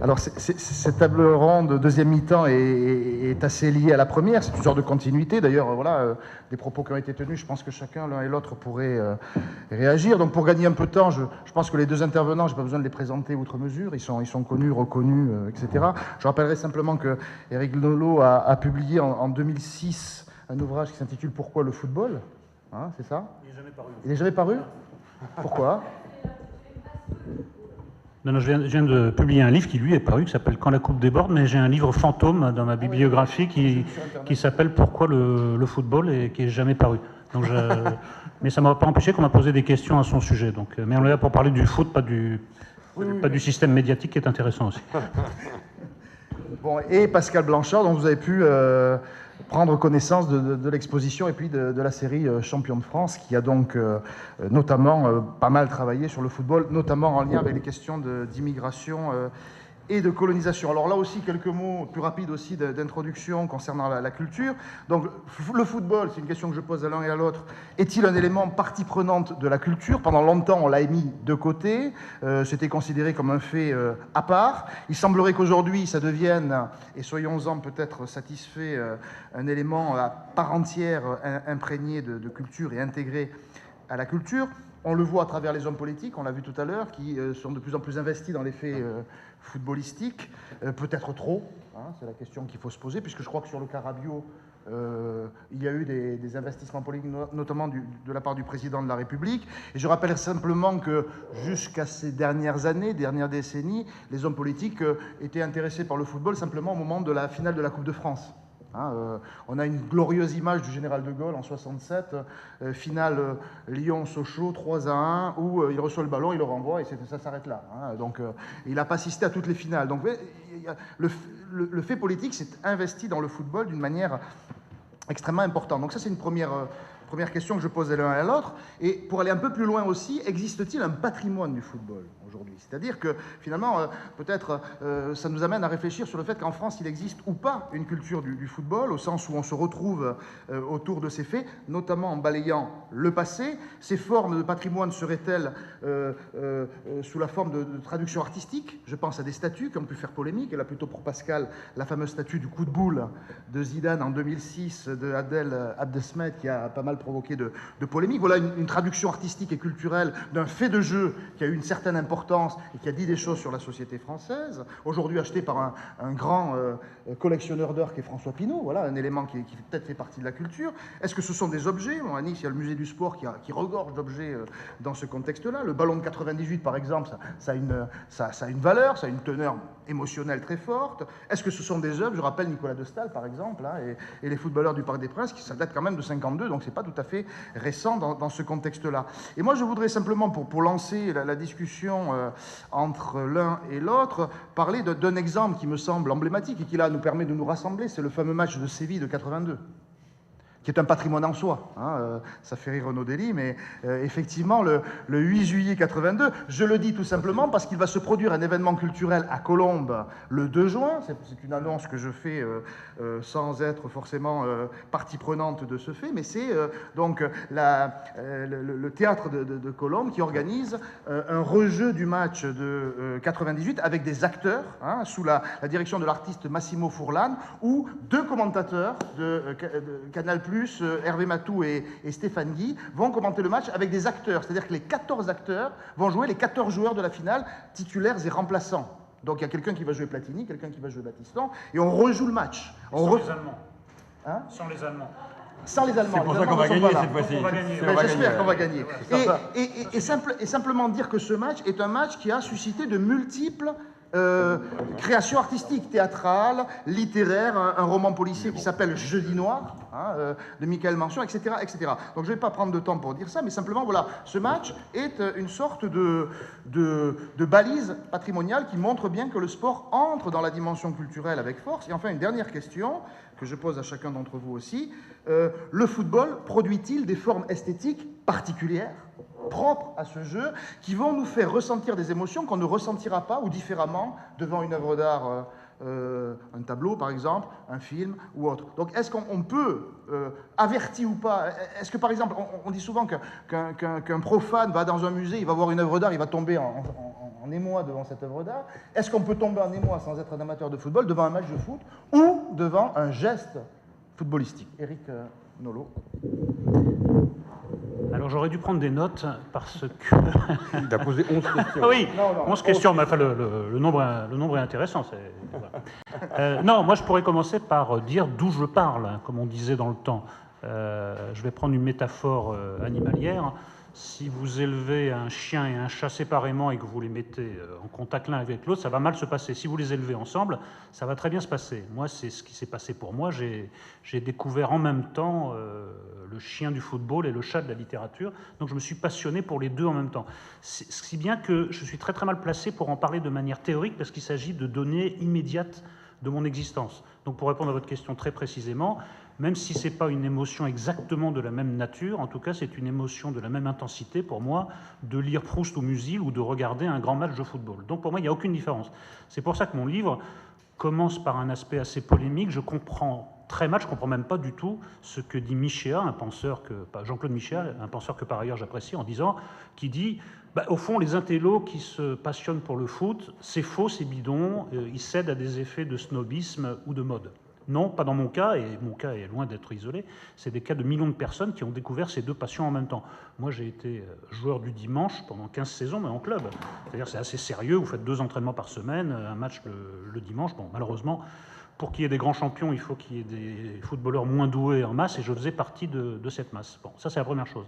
Alors, cette table ronde deuxième mi-temps est assez liée à la première. C'est une sorte de continuité. D'ailleurs, voilà, des propos qui ont été tenus, je pense que chacun, l'un et l'autre, pourrait réagir. Donc, pour gagner un peu de temps, je pense que les deux intervenants, je n'ai pas besoin de les présenter outre mesure. Ils sont connus, reconnus, etc. Je rappellerai simplement que Éric Nolot a publié en 2006 un ouvrage qui s'intitule « Pourquoi le football ?» Hein, c'est ça? Il n'est jamais paru. Il n'est jamais paru? Pourquoi? Non, je viens de publier un livre qui, lui, est paru, qui s'appelle « Quand la coupe déborde », mais j'ai un livre fantôme dans ma bibliographie qui s'appelle « Pourquoi le football » et qui n'est jamais paru. Donc mais ça ne m'a pas empêché qu'on m'a posé des questions à son sujet. Donc, mais on est là pour parler du foot, pas du système médiatique qui est intéressant aussi. Bon, et Pascal Blanchard, dont vous avez pu prendre connaissance de l'exposition et puis de la série Champion de France, qui a donc notamment pas mal travaillé sur le football, notamment en lien avec les questions d'immigration et de colonisation. Alors là aussi, quelques mots plus rapides aussi d'introduction concernant la culture. Donc le football, c'est une question que je pose à l'un et à l'autre, est-il un élément partie prenante de la culture? Pendant longtemps, on l'a mis de côté, c'était considéré comme un fait à part. Il semblerait qu'aujourd'hui, ça devienne, et soyons-en peut-être satisfaits, un élément à part entière imprégné de culture et intégré à la culture. On le voit à travers les hommes politiques, on l'a vu tout à l'heure, qui sont de plus en plus investis dans les faits footballistiques, peut-être trop, hein, c'est la question qu'il faut se poser, puisque je crois que sur le cas Rabiot, il y a eu des investissements politiques, notamment de la part du président de la République. Et je rappelle simplement que jusqu'à ces dernières années, dernières décennies, les hommes politiques étaient intéressés par le football simplement au moment de la finale de la Coupe de France. Hein, on a une glorieuse image du général de Gaulle en 67, finale Lyon-Sochaux 3-1, où il reçoit le ballon, il le renvoie et ça s'arrête là. Hein, donc il n'a pas assisté à toutes les finales. Donc le fait politique s'est investi dans le football d'une manière extrêmement importante. Donc ça, c'est une première question que je pose à l'un et à l'autre. Et pour aller un peu plus loin aussi, existe-t-il un patrimoine du football aujourd'hui? C'est-à-dire que finalement, peut-être, ça nous amène à réfléchir sur le fait qu'en France, il existe ou pas une culture du football, au sens où on se retrouve autour de ces faits, notamment en balayant le passé. Ces formes de patrimoine seraient-elles sous la forme de traduction artistique? Je pense à des statues qui ont pu faire polémique, et là plutôt pour Pascal, la fameuse statue du coup de boule de Zidane en 2006, de Adel Abdesmed, qui a pas mal provoqué de polémique. Voilà une traduction artistique et culturelle d'un fait de jeu qui a eu une certaine importance et qui a dit des choses sur la société française, aujourd'hui acheté par un grand collectionneur d'art qui est François Pinault, voilà, un élément qui peut-être fait partie de la culture. Est-ce que ce sont des objets? Bon, à Nice, il y a le musée du sport qui regorge d'objets dans ce contexte-là. Le ballon de 98, par exemple, ça a une valeur, ça a une teneur émotionnelle très forte. Est-ce que ce sont des œuvres? Je rappelle Nicolas de Staël, par exemple, hein, et les footballeurs du Parc des Princes, ça date quand même de 52, donc c'est pas tout à fait récent dans ce contexte-là. Et moi, je voudrais simplement, pour lancer la discussion entre l'un et l'autre, parler d'un exemple qui me semble emblématique et qui, là, nous permet de nous rassembler. C'est le fameux match de Séville de 82. Qui est un patrimoine en soi. Hein, ça fait rire Renaud Dely, mais effectivement, le 8 juillet 82, je le dis tout simplement parce qu'il va se produire un événement culturel à Colombes le 2 juin. C'est une annonce que je fais sans être forcément partie prenante de ce fait, mais c'est donc le théâtre de Colombes qui organise un rejeu du match de 98 avec des acteurs, hein, sous la direction de l'artiste Massimo Furlan, où deux commentateurs de Canal+, Hervé Matou et Stéphane Guy vont commenter le match avec des acteurs, c'est-à-dire que les 14 acteurs vont jouer les 14 joueurs de la finale, titulaires et remplaçants. Donc il y a quelqu'un qui va jouer Platini, quelqu'un qui va jouer Battiston, et on rejoue le match. Sans les Allemands. Hein? Sans les Allemands. Sans les Allemands. C'est pour ça qu'on va gagner cette fois-ci. J'espère qu'on va gagner. Et simplement dire que ce match est un match qui a suscité de multiples création artistique, théâtrale, littéraire, un roman policier qui s'appelle Jeudi Noir, hein, de Michael Mansion, etc., etc. Donc je ne vais pas prendre de temps pour dire ça, mais simplement, voilà, ce match est une sorte de balise patrimoniale qui montre bien que le sport entre dans la dimension culturelle avec force. Et enfin, une dernière question que je pose à chacun d'entre vous aussi. Le football produit-il des formes esthétiques particulières, propres à ce jeu, qui vont nous faire ressentir des émotions qu'on ne ressentira pas ou différemment devant une œuvre d'art, un tableau par exemple, un film ou autre. Donc est-ce qu'on peut, averti ou pas, est-ce que par exemple, on dit souvent qu'un profane va dans un musée, il va voir une œuvre d'art, il va tomber en en émoi devant cette œuvre d'art? Est-ce qu'on peut tomber en émoi sans être un amateur de football devant un match de foot ou devant un geste footballistique? Éric Nolot. Alors j'aurais dû prendre des notes parce que... Il a posé 11 questions. Oui, 11 questions, mais enfin, le nombre est intéressant. Voilà. Non, moi je pourrais commencer par dire d'où je parle, hein, comme on disait dans le temps. Je vais prendre une métaphore animalière. Si vous élevez un chien et un chat séparément et que vous les mettez en contact l'un avec l'autre, ça va mal se passer. Si vous les élevez ensemble, ça va très bien se passer. Moi, c'est ce qui s'est passé pour moi. J'ai découvert en même temps le chien du football et le chat de la littérature. Donc je me suis passionné pour les deux en même temps. Si bien que je suis très très mal placé pour en parler de manière théorique parce qu'il s'agit de données immédiates de mon existence. Donc pour répondre à votre question très précisément, même si ce n'est pas une émotion exactement de la même nature, en tout cas c'est une émotion de la même intensité pour moi de lire Proust ou Musil ou de regarder un grand match de football. Donc pour moi il n'y a aucune différence. C'est pour ça que mon livre commence par un aspect assez polémique. Je comprends très mal, je ne comprends même pas du tout ce que dit Michéa, un penseur Jean-Claude Michéa, un penseur que par ailleurs j'apprécie, qui dit au fond, les intellos qui se passionnent pour le foot, c'est faux, c'est bidon, ils cèdent à des effets de snobisme ou de mode. Non, pas dans mon cas, et mon cas est loin d'être isolé. C'est des cas de millions de personnes qui ont découvert ces deux passions en même temps. Moi, j'ai été joueur du dimanche pendant 15 saisons, mais en club. C'est-à-dire c'est assez sérieux, vous faites 2 entraînements par semaine, un match le dimanche. Bon, malheureusement, pour qu'il y ait des grands champions, il faut qu'il y ait des footballeurs moins doués en masse, et je faisais partie de cette masse. Bon, ça c'est la première chose.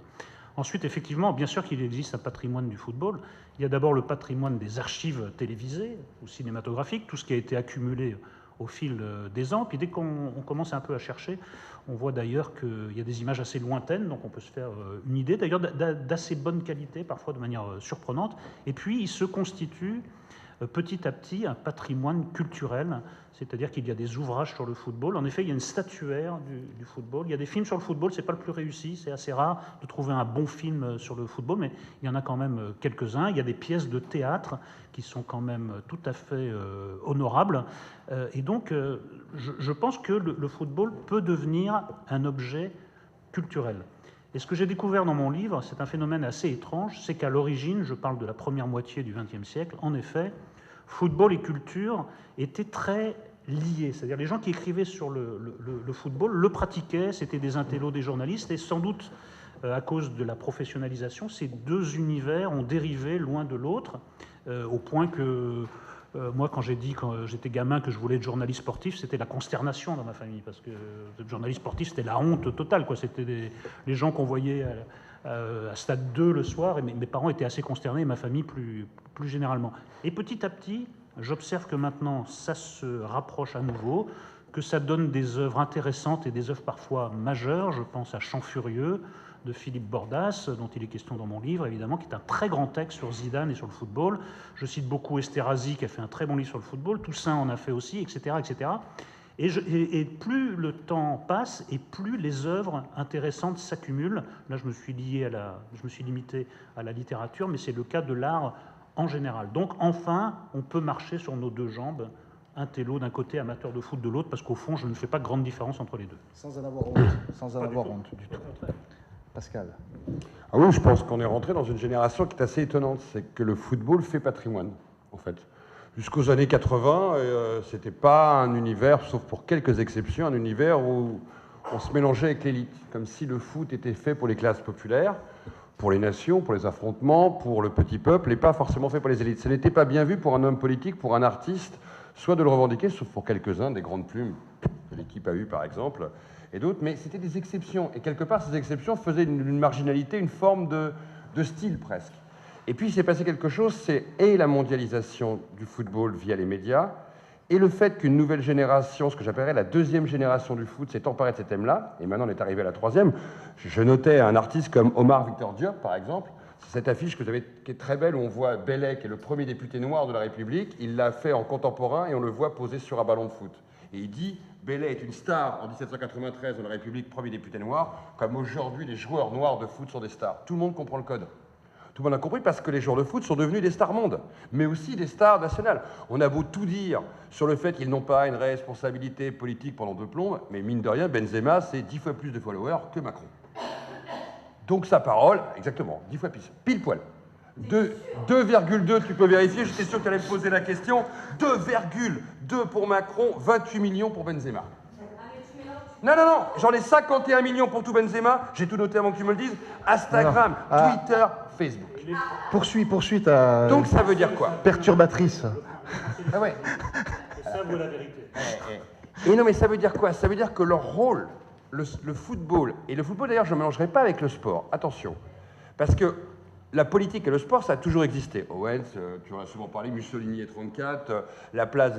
Ensuite, effectivement, bien sûr qu'il existe un patrimoine du football. Il y a d'abord le patrimoine des archives télévisées ou cinématographiques, tout ce qui a été accumulé au fil des ans. Puis dès qu'on commence un peu à chercher, on voit d'ailleurs qu'il y a des images assez lointaines, donc on peut se faire une idée, d'ailleurs d'assez bonne qualité, parfois de manière surprenante. Et puis il se constitue petit à petit un patrimoine culturel, c'est-à-dire qu'il y a des ouvrages sur le football. En effet, il y a une statuaire du football. Il y a des films sur le football, c'est pas le plus réussi, c'est assez rare de trouver un bon film sur le football, mais il y en a quand même quelques-uns. Il y a des pièces de théâtre qui sont quand même tout à fait honorables. Et donc, je pense que le football peut devenir un objet culturel. Et ce que j'ai découvert dans mon livre, c'est un phénomène assez étrange, c'est qu'à l'origine, je parle de la première moitié du XXe siècle, en effet, football et culture étaient très liés. C'est-à-dire les gens qui écrivaient sur le football le pratiquaient, c'était des intellos, des journalistes, et sans doute à cause de la professionnalisation, ces deux univers ont dérivé l'un de l'autre, au point que moi, quand j'étais gamin, que je voulais être journaliste sportif, c'était la consternation dans ma famille, parce que être journaliste sportif, c'était la honte totale, quoi. C'était les gens qu'on voyait à Stade 2 le soir, et mes parents étaient assez consternés, et ma famille plus généralement. Et petit à petit, j'observe que maintenant, ça se rapproche à nouveau, que ça donne des œuvres intéressantes et des œuvres parfois majeures. Je pense à Chant furieux de Philippe Bordas, dont il est question dans mon livre, évidemment, qui est un très grand texte sur Zidane et sur le football. Je cite beaucoup Esterhazy, qui a fait un très bon livre sur le football. Toussaint en a fait aussi, etc., etc. Et plus le temps passe, et plus les œuvres intéressantes s'accumulent. Là, je me suis limité à la littérature, mais c'est le cas de l'art en général. Donc, enfin, on peut marcher sur nos deux jambes, intello d'un côté, amateur de foot de l'autre, parce qu'au fond, je ne fais pas de grande différence entre les deux. Sans en avoir honte, du tout. Pascal. Ah oui, je pense qu'on est rentré dans une génération qui est assez étonnante, c'est que le football fait patrimoine, en fait. Jusqu'aux années 80, c'était pas un univers, sauf pour quelques exceptions, un univers où on se mélangeait avec l'élite, comme si le foot était fait pour les classes populaires, pour les nations, pour les affrontements, pour le petit peuple, et pas forcément fait pour les élites. Ce n'était pas bien vu pour un homme politique, pour un artiste, soit de le revendiquer, sauf pour quelques-uns, des grandes plumes que l'équipe a eues par exemple, et d'autres, mais c'était des exceptions. Et quelque part, ces exceptions faisaient d'une marginalité une forme de style presque. Et puis il s'est passé quelque chose, c'est la mondialisation du football via les médias, et le fait qu'une nouvelle génération, ce que j'appellerais la deuxième génération du foot, s'est emparée de ces thèmes-là, et maintenant on est arrivé à la troisième. Je notais un artiste comme Omar Victor Diop, par exemple. C'est cette affiche que vous avez, qui est très belle, où on voit Belley, qui est le premier député noir de la République. Il l'a fait en contemporain, et on le voit posé sur un ballon de foot. Et il dit, Belley est une star en 1793 dans la République, premier député noir, comme aujourd'hui les joueurs noirs de foot sont des stars. Tout le monde comprend le code. Tout le monde a compris parce que les joueurs de foot sont devenus des stars mondes, mais aussi des stars nationales. On a beau tout dire sur le fait qu'ils n'ont pas une responsabilité politique pendant 2 plombs, mais mine de rien, Benzema, c'est 10 fois plus de followers que Macron. Donc sa parole, exactement, 10 fois plus, pile poil. 2,2, tu peux vérifier, j'étais sûr que tu allais me poser la question. 2,2 pour Macron, 28 millions pour Benzema. Non, j'en ai 51 millions pour tout Benzema, j'ai tout noté avant que tu me le dises. Instagram, Twitter, Facebook. Poursuis ta... Donc ça veut dire quoi? Perturbatrice. Ah ouais. Ça vaut la vérité. Et non, mais ça veut dire quoi? Ça veut dire que leur rôle, le football, et le football d'ailleurs je ne mélangerai pas avec le sport, attention, parce que la politique et le sport, ça a toujours existé. Owens, tu en as souvent parlé, Mussolini et 34, la place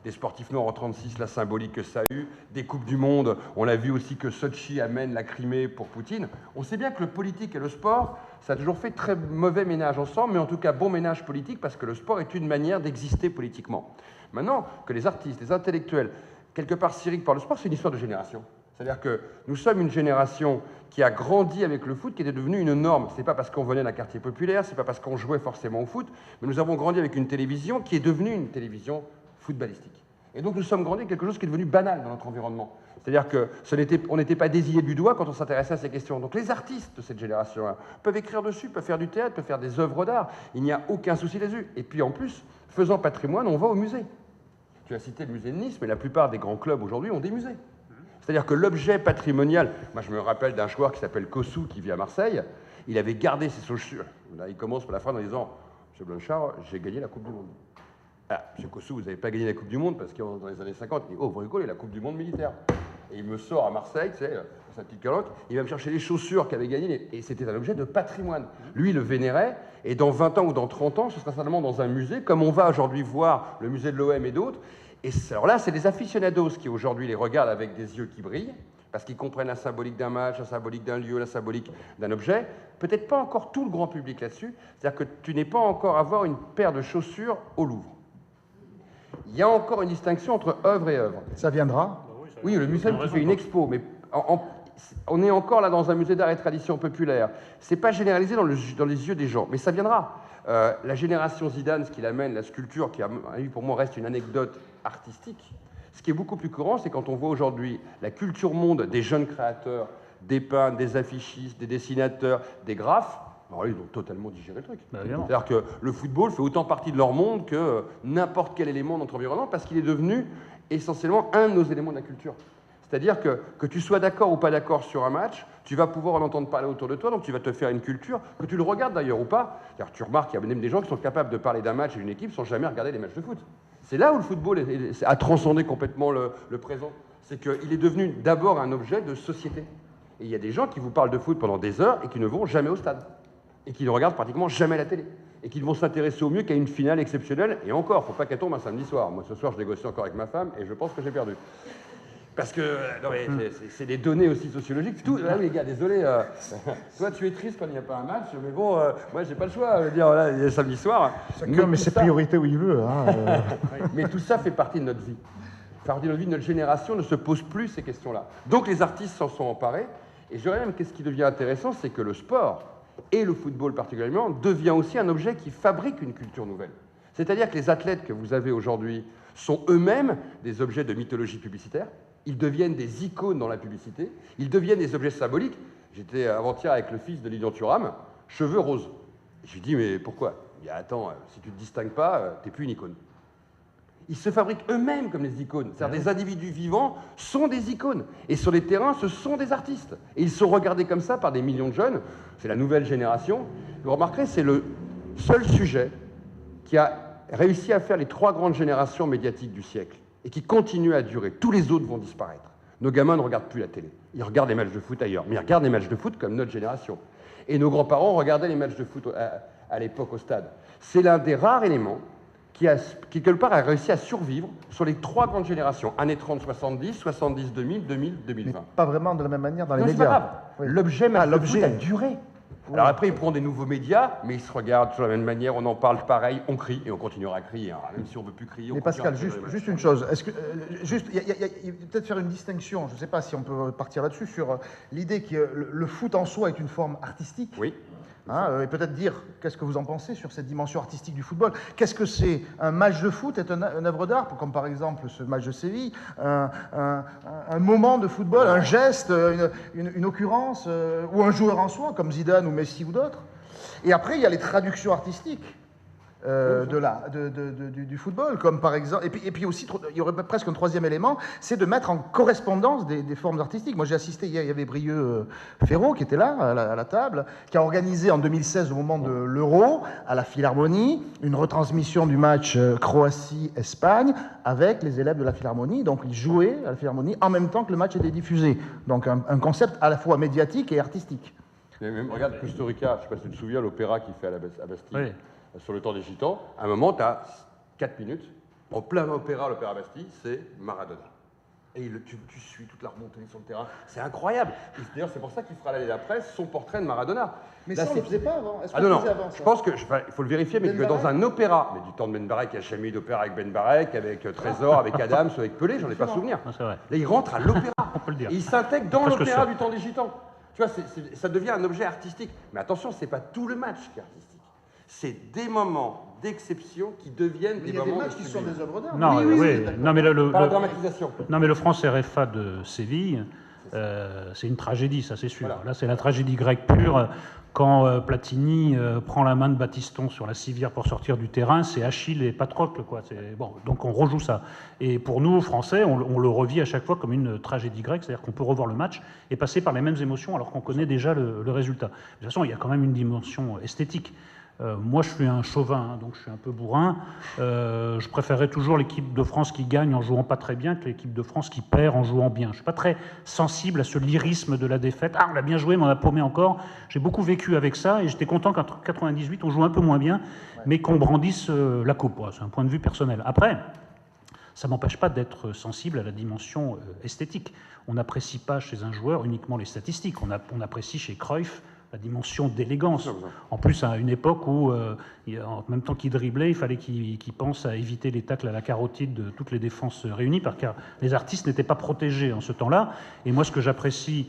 des sportifs noirs en 36, la symbolique que ça a eu, des Coupes du Monde, on a vu aussi que Sochi amène la Crimée pour Poutine. On sait bien que le politique et le sport, ça a toujours fait très mauvais ménage ensemble, mais en tout cas bon ménage politique, parce que le sport est une manière d'exister politiquement. Maintenant, que les artistes, les intellectuels, quelque part s'irriguent par le sport, c'est une histoire de génération. C'est-à-dire que nous sommes une génération qui a grandi avec le foot, qui était devenue une norme. Ce n'est pas parce qu'on venait d'un quartier populaire, ce n'est pas parce qu'on jouait forcément au foot, mais nous avons grandi avec une télévision qui est devenue une télévision footballistique. Et donc nous sommes grandis avec quelque chose qui est devenu banal dans notre environnement. C'est-à-dire qu'on n'était pas désigné du doigt quand on s'intéressait à ces questions. Donc les artistes de cette génération-là peuvent écrire dessus, peuvent faire du théâtre, peuvent faire des œuvres d'art. Il n'y a aucun souci là-dessus. Et puis en plus, faisant patrimoine, on va au musée. Tu as cité le musée de Nice, mais la plupart des grands clubs aujourd'hui ont des musées. C'est-à-dire que l'objet patrimonial, moi je me rappelle d'un joueur qui s'appelle Kossou, qui vit à Marseille, il avait gardé ses chaussures. Là, il commence par la phrase en disant « Monsieur Blanchard, j'ai gagné la Coupe du Monde ». Ah, Monsieur Kossou, vous n'avez pas gagné la Coupe du Monde parce que dans les années 50, il dit « Oh, vous rigolez, la Coupe du Monde militaire ». Et il me sort à Marseille, tu sais, dans sa petite calotte, il va me chercher les chaussures qu'il avait gagnées, et c'était un objet de patrimoine. Lui, il le vénérait, et dans 20 ans ou dans 30 ans, ce sera certainement dans un musée, comme on va aujourd'hui voir le musée de l'OM et d'autres. Et alors là, c'est les aficionados qui aujourd'hui les regardent avec des yeux qui brillent, parce qu'ils comprennent la symbolique d'un match, la symbolique d'un lieu, la symbolique d'un objet. Peut-être pas encore tout le grand public là-dessus. C'est-à-dire que tu n'es pas encore à avoir une paire de chaussures au Louvre. Il y a encore une distinction entre œuvre et œuvre. Ça viendra? Oui, le musée qui fait une expo, mais on est encore là dans un musée d'art et tradition populaire. C'est pas généralisé dans les yeux des gens, mais ça viendra. La génération Zidane, ce qu'il amène, la sculpture, qui pour moi reste une anecdote artistique. Ce qui est beaucoup plus courant, c'est quand on voit aujourd'hui la culture monde des jeunes créateurs, des peintres, des affichistes, des dessinateurs, des graphes. Alors, ils ont totalement digéré le truc. C'est-à-dire que le football fait autant partie de leur monde que n'importe quel élément de notre environnement, parce qu'il est devenu essentiellement un de nos éléments de la culture. C'est-à-dire que tu sois d'accord ou pas d'accord sur un match, tu vas pouvoir en entendre parler autour de toi, donc tu vas te faire une culture, que tu le regardes d'ailleurs ou pas. Tu remarques qu'il y a même des gens qui sont capables de parler d'un match et d'une équipe sans jamais regarder les matchs de foot. C'est là où le football a transcendé complètement le présent. C'est qu'il est devenu d'abord un objet de société. Et il y a des gens qui vous parlent de foot pendant des heures et qui ne vont jamais au stade. Et qui ne regardent pratiquement jamais la télé. Et qui vont s'intéresser au mieux qu'à une finale exceptionnelle. Et encore, il ne faut pas qu'elle tombe un samedi soir. Moi, ce soir, je négocie encore avec ma femme et je pense que j'ai perdu. Parce que c'est des données aussi sociologiques. Tout, là, oui, les gars, désolé. Toi, tu es triste quand il n'y a pas un match, mais bon, moi, j'ai pas le choix. Je veux dire, là, il est samedi soir. Chacun met ses priorités où il veut. Hein, Mais tout ça fait partie de notre vie. Partie de notre vie, notre génération ne se pose plus ces questions-là. Donc, les artistes s'en sont emparés. Et je dirais même qu'est-ce qui devient intéressant, c'est que le sport, et le football particulièrement, devient aussi un objet qui fabrique une culture nouvelle. C'est-à-dire que les athlètes que vous avez aujourd'hui sont eux-mêmes des objets de mythologie publicitaire. Ils deviennent des icônes dans la publicité, ils deviennent des objets symboliques. J'étais avant-hier avec le fils de Lilian Thuram, cheveux roses. Et je lui dis, mais pourquoi? Il dit, attends, si tu ne te distingues pas, t'es plus une icône. Ils se fabriquent eux-mêmes comme des icônes. C'est-à-dire des individus vivants sont des icônes. Et sur les terrains, ce sont des artistes. Et ils sont regardés comme ça par des millions de jeunes. C'est la nouvelle génération. Vous remarquerez, c'est le seul sujet qui a réussi à faire les 3 grandes générations médiatiques du siècle et qui continue à durer. Tous les autres vont disparaître. Nos gamins ne regardent plus la télé. Ils regardent les matchs de foot ailleurs. Mais ils regardent les matchs de foot comme notre génération. Et nos grands-parents regardaient les matchs de foot à l'époque au stade. C'est l'un des rares éléments qui, quelque part, a réussi à survivre sur les 3 grandes générations. Années 30-70, 70-2000, 2000-2020. Mais pas vraiment de la même manière dans les non, médias. C'est pas grave. Oui. L'objet a duré. Oui. Alors après, ils prennent des nouveaux médias, mais ils se regardent de la même manière, on en parle pareil, on crie, et on continuera à crier. Hein. Même si on ne veut plus crier, on mais Pascal, juste une chose. Est-ce que, il peut-être faire une distinction, je ne sais pas si on peut partir là-dessus, sur l'idée que le foot en soi est une forme artistique. Oui. Hein, et peut-être dire qu'est-ce que vous en pensez sur cette dimension artistique du football. Qu'est-ce que c'est? Un match de foot est une œuvre d'art, comme par exemple ce match de Séville, un moment de football, un geste, une occurrence, ou un joueur en soi, comme Zidane ou Messi ou d'autres. Et après, il y a les traductions artistiques du football, comme par exemple, et puis aussi, il y aurait presque un troisième élément, c'est de mettre en correspondance des formes artistiques. Moi j'ai assisté hier, il y avait Brieux Ferraud qui était là, à la table, qui a organisé en 2016, au moment de l'Euro, à la Philharmonie, une retransmission du match Croatie-Espagne avec les élèves de la Philharmonie. Donc ils jouaient à la Philharmonie en même temps que le match était diffusé. Donc un concept à la fois médiatique et artistique. Mais même, regarde Costa Rica, je ne sais pas si tu te souviens, l'opéra qu'il fait à Bastille. Oui. Sur le temps des Gitans, à un moment, tu as 4 minutes, en plein opéra, l'opéra Bastille, c'est Maradona. Et tu suis toute la remontée sur le terrain. C'est incroyable. D'ailleurs, c'est pour ça qu'il fera l'année d'après son portrait de Maradona. Mais là, ça, on ne le faisait pas avant. Ah non, non. Je pense qu'il faut le vérifier, mais que dans un opéra, mais du temps de Ben Barek, il n'y a jamais eu d'opéra avec Ben Barek, avec Trésor, avec Adams, avec Pelé, j'en ai pas souvenir. Non, c'est vrai. Là, il rentre à l'opéra. On peut le dire. Et il s'intègre dans Presque l'opéra sûr. du temps des Gitans. Tu vois, ça devient un objet artistique. Mais attention, c'est pas tout le match qui est artistique. C'est des moments d'exception qui deviennent Mais des il y a des moments matchs qui sont des œuvres d'art. Non, oui. Non, mais Pas la dramatisation. non, mais le France RFA de Séville, c'est une tragédie, ça c'est sûr. Voilà. Là, c'est la tragédie grecque pure. Quand Platini prend la main de Battiston sur la civière pour sortir du terrain, c'est Achille et Patrocle, quoi. Bon, donc on rejoue ça. Et pour nous, Français, on le revit à chaque fois comme une tragédie grecque, c'est-à-dire qu'on peut revoir le match et passer par les mêmes émotions alors qu'on connaît déjà le résultat. De toute façon, il y a quand même une dimension esthétique. Moi, je suis un chauvin, donc je suis un peu bourrin. Je préférerais toujours l'équipe de France qui gagne en jouant pas très bien que l'équipe de France qui perd en jouant bien. Je suis pas très sensible à ce lyrisme de la défaite. Ah, on a bien joué, mais on a paumé encore. J'ai beaucoup vécu avec ça et j'étais content qu'en 98, on joue un peu moins bien, mais qu'on brandisse la coupe. Ouais, c'est un point de vue personnel. Après, ça ne m'empêche pas d'être sensible à la dimension esthétique. On n'apprécie pas chez un joueur uniquement les statistiques. On apprécie chez Cruyff la dimension d'élégance. En plus, à une époque où, en même temps qu'il driblait, il fallait qu'il pense à éviter les tacles à la carotide de toutes les défenses réunies, parce que les artistes n'étaient pas protégés en ce temps-là. Et moi, ce que j'apprécie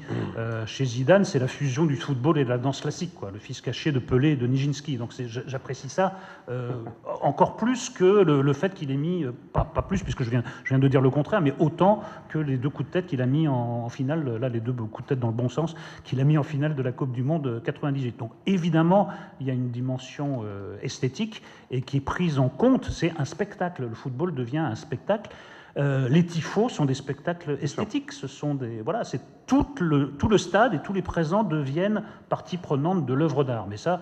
chez Zidane, c'est la fusion du football et de la danse classique, quoi, le fils caché de Pelé et de Nijinsky. Donc j'apprécie ça encore plus que le fait qu'il ait mis, pas plus, puisque je viens de dire le contraire, mais autant que les 2 coups de tête qu'il a mis en finale, là, les 2 coups de tête dans le bon sens, qu'il a mis en finale de la Coupe du Monde 98. Donc évidemment, il y a une dimension esthétique et qui est prise en compte. C'est un spectacle. Le football devient un spectacle. Les tifos sont des spectacles esthétiques. Ce sont voilà, c'est tout le stade et tous les présents deviennent partie prenante de l'œuvre d'art. Mais ça,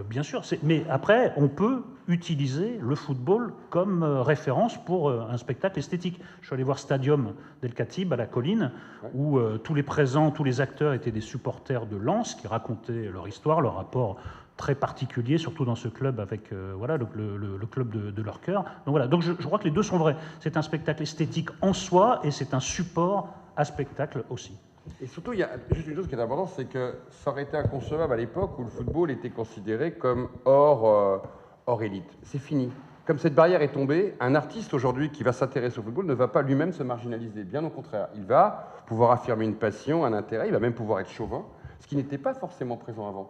bien sûr. Mais après, on peut utiliser le football comme référence pour un spectacle esthétique. Je suis allé voir Stadium d'El Khatib à la Colline, où tous les présents, tous les acteurs étaient des supporters de Lens qui racontaient leur histoire, leur rapport très particulier, surtout dans ce club avec voilà, le club de leur cœur. Donc voilà. Donc je crois que les deux sont vrais. C'est un spectacle esthétique en soi et c'est un support à spectacle aussi. Et surtout, il y a juste une chose qui est importante, c'est que ça aurait été inconcevable à l'époque où le football était considéré comme hors élite. C'est fini. Comme cette barrière est tombée, un artiste aujourd'hui qui va s'intéresser au football ne va pas lui-même se marginaliser. Bien au contraire, il va pouvoir affirmer une passion, un intérêt, il va même pouvoir être chauvin, ce qui n'était pas forcément présent avant.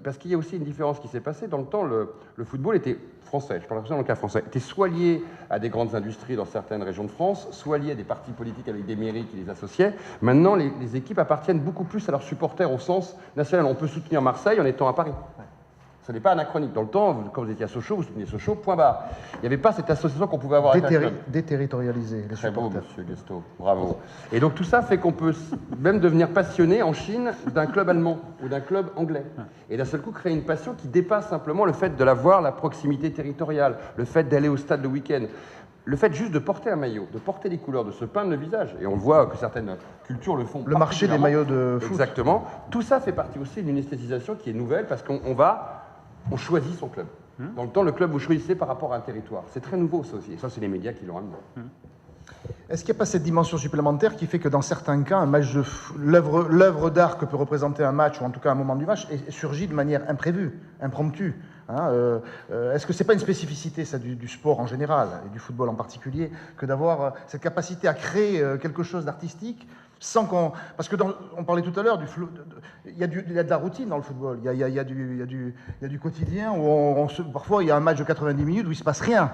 Parce qu'il y a aussi une différence qui s'est passée. Dans le temps, le football était français, je parle dans le cas français, était soit lié à des grandes industries dans certaines régions de France, soit lié à des partis politiques avec des mairies qui les associaient. Maintenant, les équipes appartiennent beaucoup plus à leurs supporters au sens national. On peut soutenir Marseille en étant à Paris. Ce n'est pas anachronique. Dans le temps, quand vous étiez à Sochaux, vous souteniez Sochaux, point barre. Il n'y avait pas cette association qu'on pouvait avoir avec un club. Déterritorialiser les Très beau, supporters. monsieur Guesto. Bravo. Et donc tout ça fait qu'on peut même devenir passionné en Chine d'un club allemand ou d'un club anglais. Et d'un seul coup créer une passion qui dépasse simplement le fait de la proximité territoriale, le fait d'aller au stade le week-end. Le fait juste de porter un maillot, de porter les couleurs, de se peindre le visage, et on le voit que certaines cultures le font. Le marché des maillots de foot. Exactement. Tout ça fait partie aussi d'une esthétisation qui est nouvelle parce qu'on on choisit son club. Dans le temps, le club, vous choisissez par rapport à un territoire. C'est très nouveau, ça aussi. Et ça, c'est les médias qui l'ont amené. Est-ce qu'il n'y a pas cette dimension supplémentaire qui fait que dans certains cas, l'œuvre d'art que peut représenter un match, ou en tout cas un moment du match, surgit de manière imprévue, impromptue, hein, est-ce que ce n'est pas une spécificité ça, du sport en général, et du football en particulier, que d'avoir cette capacité à créer quelque chose d'artistique sans qu'on... Parce que on parlait tout à l'heure, il y a de la routine dans le football, il y a du quotidien, où parfois il y a un match de 90 minutes où il ne se passe rien.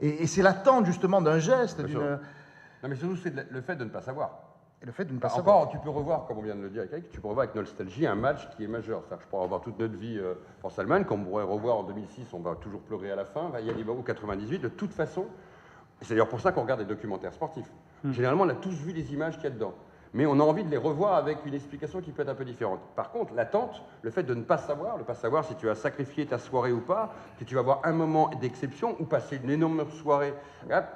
Et c'est l'attente justement d'un geste, Non, mais surtout, c'est le fait de ne pas savoir. Et le fait de ne pas savoir. Encore, tu peux revoir, comme on vient de le dire avec Eric, tu peux revoir avec nostalgie un match qui est majeur. C'est-à-dire que je pourrais revoir toute notre vie France-Allemagne, comme on pourrait revoir en 2006, on va toujours pleurer à la fin, il y a des moments 98, de toute façon, et c'est d'ailleurs pour ça qu'on regarde les documentaires sportifs. Généralement, on a tous vu les images qu'il y a dedans. Mais on a envie de les revoir avec une explication qui peut être un peu différente. Par contre, l'attente, le fait de ne pas savoir, si tu as sacrifié ta soirée ou pas, que tu vas avoir un moment d'exception ou passer une énorme soirée,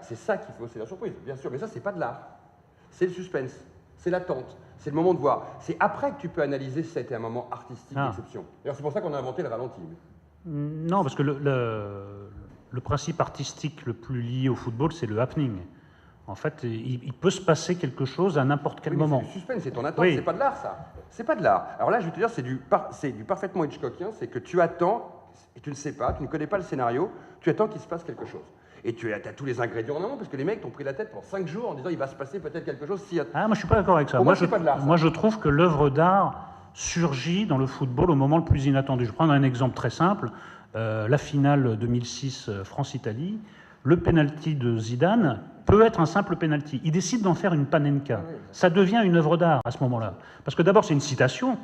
c'est ça qui fait aussi la surprise, bien sûr. Mais ça, c'est pas de l'art. C'est le suspense, c'est l'attente, c'est le moment de voir. C'est après que tu peux analyser si ça a été un moment artistique d'exception. D'ailleurs, c'est pour ça qu'on a inventé le ralenti. Non, parce que le principe artistique le plus lié au football, c'est le happening. En fait, il peut se passer quelque chose à n'importe quel moment. C'est du suspense, c'est ton attente, c'est pas de l'art, ça. C'est pas de l'art. Alors là, je vais te dire, c'est du parfaitement Hitchcockien, c'est que tu attends, et tu ne sais pas, tu ne connais pas le scénario, tu attends qu'il se passe quelque chose. Et tu as tous les ingrédients en amont, parce que les mecs t'ont pris la tête pendant 5 jours en disant il va se passer peut-être quelque chose si... Ah, moi je suis pas d'accord avec ça. Moi, je trouve que l'œuvre d'art surgit dans le football au moment le plus inattendu. Je prends un exemple très simple. La finale 2006 France-Italie, le penalty de Zidane peut être un simple penalty. Il décide d'en faire une Panenka. Ça devient une œuvre d'art à ce moment-là. Parce que d'abord, c'est une citation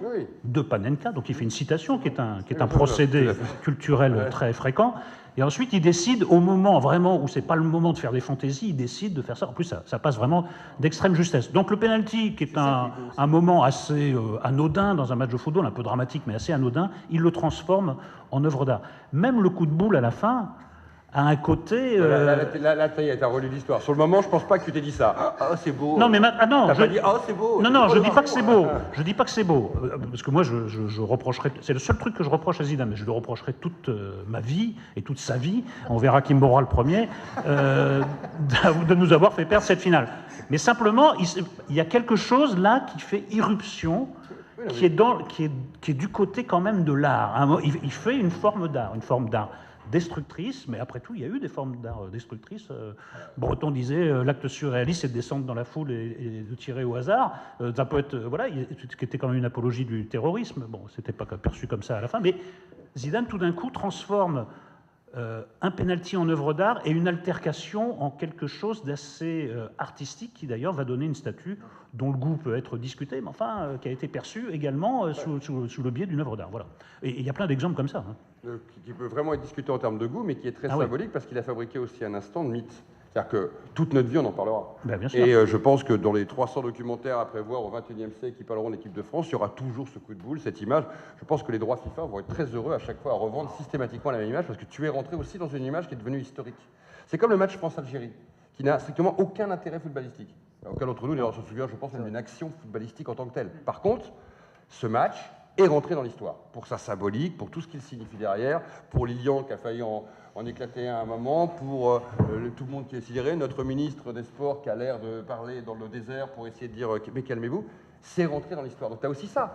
de Panenka, donc il fait une citation qui est un procédé culturel très fréquent. Et ensuite, il décide, au moment vraiment où c'est pas le moment de faire des fantaisies, il décide de faire ça. En plus, ça passe vraiment d'extrême justesse. Donc le penalty, qui est un moment assez anodin dans un match de football, un peu dramatique, mais assez anodin, il le transforme en œuvre d'art. Même le coup de boule à la fin a un côté... Là, t'as relu l'histoire. Sur le moment, je pense pas que tu t'es dit ça. Ah, c'est beau. Non, mais non, t'as pas dit, oh, c'est beau. Non, je dis pas que c'est beau. Je dis pas que c'est beau. Parce que moi, je reprocherais... C'est le seul truc que je reproche à Zidane, mais je le reprocherai toute ma vie et toute sa vie. On verra qui mourra le premier, de nous avoir fait perdre cette finale. Mais simplement, il y a quelque chose là qui fait irruption, qui est du côté quand même de l'art. Il fait une forme d'art destructrice, mais après tout, il y a eu des formes d'art destructrices. Breton disait l'acte surréaliste, c'est de descendre dans la foule et de tirer au hasard. Ça peut être, ce qui était quand même une apologie du terrorisme. Bon, c'était pas perçu comme ça à la fin, mais Zidane, tout d'un coup, transforme un penalty en œuvre d'art et une altercation en quelque chose d'assez artistique, qui d'ailleurs va donner une statue dont le goût peut être discuté, mais enfin, qui a été perçu également sous le biais d'une œuvre d'art. Voilà. Et il y a plein d'exemples comme ça. Qui peut vraiment être discuté en termes de goût, mais qui est très symbolique parce qu'il a fabriqué aussi un instant de mythe. C'est-à-dire que toute notre vie, on en parlera. Bien sûr. Et je pense que dans les 300 documentaires à prévoir au XXIe siècle qui parleront de l'équipe de France, il y aura toujours ce coup de boule, cette image. Je pense que les droits FIFA vont être très heureux à chaque fois à revendre systématiquement la même image parce que tu es rentré aussi dans une image qui est devenue historique. C'est comme le match France-Algérie, qui n'a strictement aucun intérêt footballistique. Aucun d'entre nous ne se souvient, je pense, même d'une action footballistique en tant que telle. Par contre, ce match est rentré dans l'histoire, pour sa symbolique, pour tout ce qu'il signifie derrière, pour Lilian qui a failli en éclater à un moment, pour tout le monde qui est sidéré, notre ministre des Sports qui a l'air de parler dans le désert pour essayer de dire « mais calmez-vous », c'est rentré dans l'histoire. Donc tu as aussi ça.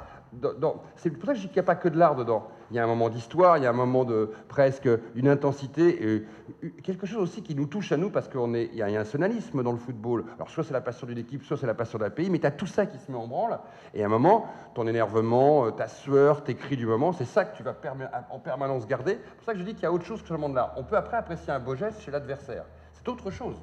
C'est pour ça que je dis qu'il n'y a pas que de l'art dedans. Il y a un moment d'histoire, il y a un moment de presque une intensité, et quelque chose aussi qui nous touche à nous parce qu'il y a un nationalisme dans le football. Alors soit c'est la passion d'une équipe, soit c'est la passion d'un pays, mais tu as tout ça qui se met en branle. Et à un moment, ton énervement, ta sueur, tes cris du moment, c'est ça que tu vas en permanence garder. C'est pour ça que je dis qu'il y a autre chose que seulement de l'art. On peut après apprécier un beau geste chez l'adversaire. C'est autre chose.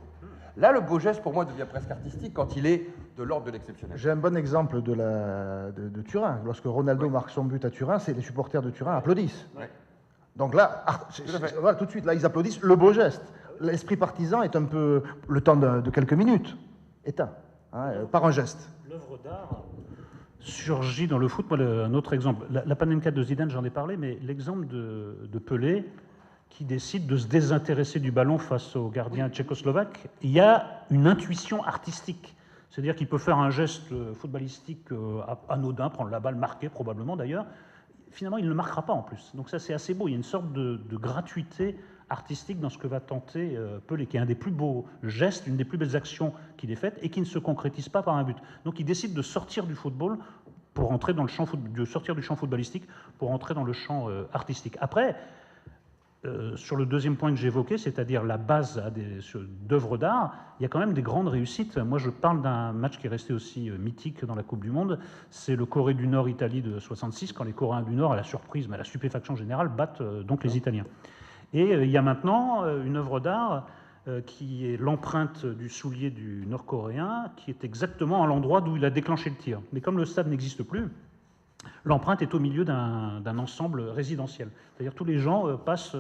Là, le beau geste, pour moi, devient presque artistique quand il est de l'ordre de l'exceptionnel. J'ai un bon exemple de Turin. Lorsque Ronaldo marque son but à Turin, les supporters de Turin applaudissent. Ouais. Donc là, voilà, tout de suite, là, ils applaudissent le beau geste. L'esprit partisan est un peu, le temps de quelques minutes, éteint, par un geste. L'œuvre d'art surgit dans le foot. Moi, un autre exemple, la Panenka de Zidane, j'en ai parlé, mais l'exemple de Pelé, qui décide de se désintéresser du ballon face au gardien tchécoslovaque, il y a une intuition artistique. C'est-à-dire qu'il peut faire un geste footballistique anodin, prendre la balle marquée probablement d'ailleurs. Finalement, il ne le marquera pas en plus. Donc ça, c'est assez beau. Il y a une sorte de gratuité artistique dans ce que va tenter Pelé, qui est un des plus beaux gestes, une des plus belles actions qu'il ait faites et qui ne se concrétise pas par un but. Donc il décide de sortir du football pour entrer dans le champ, de sortir du champ footballistique pour entrer dans le champ artistique. Après, sur le deuxième point que j'évoquais, c'est-à-dire la base d'œuvres d'art, il y a quand même des grandes réussites. Moi, je parle d'un match qui est resté aussi mythique dans la Coupe du Monde, c'est le Corée du Nord-Italie de 66, quand les Coréens du Nord, à la surprise, mais à la stupéfaction générale, battent donc les Italiens. Et il y a maintenant une œuvre d'art qui est l'empreinte du soulier du Nord-Coréen, qui est exactement à l'endroit d'où il a déclenché le tir. Mais comme le stade n'existe plus, l'empreinte est au milieu d'un ensemble résidentiel. C'est-à-dire tous les gens passent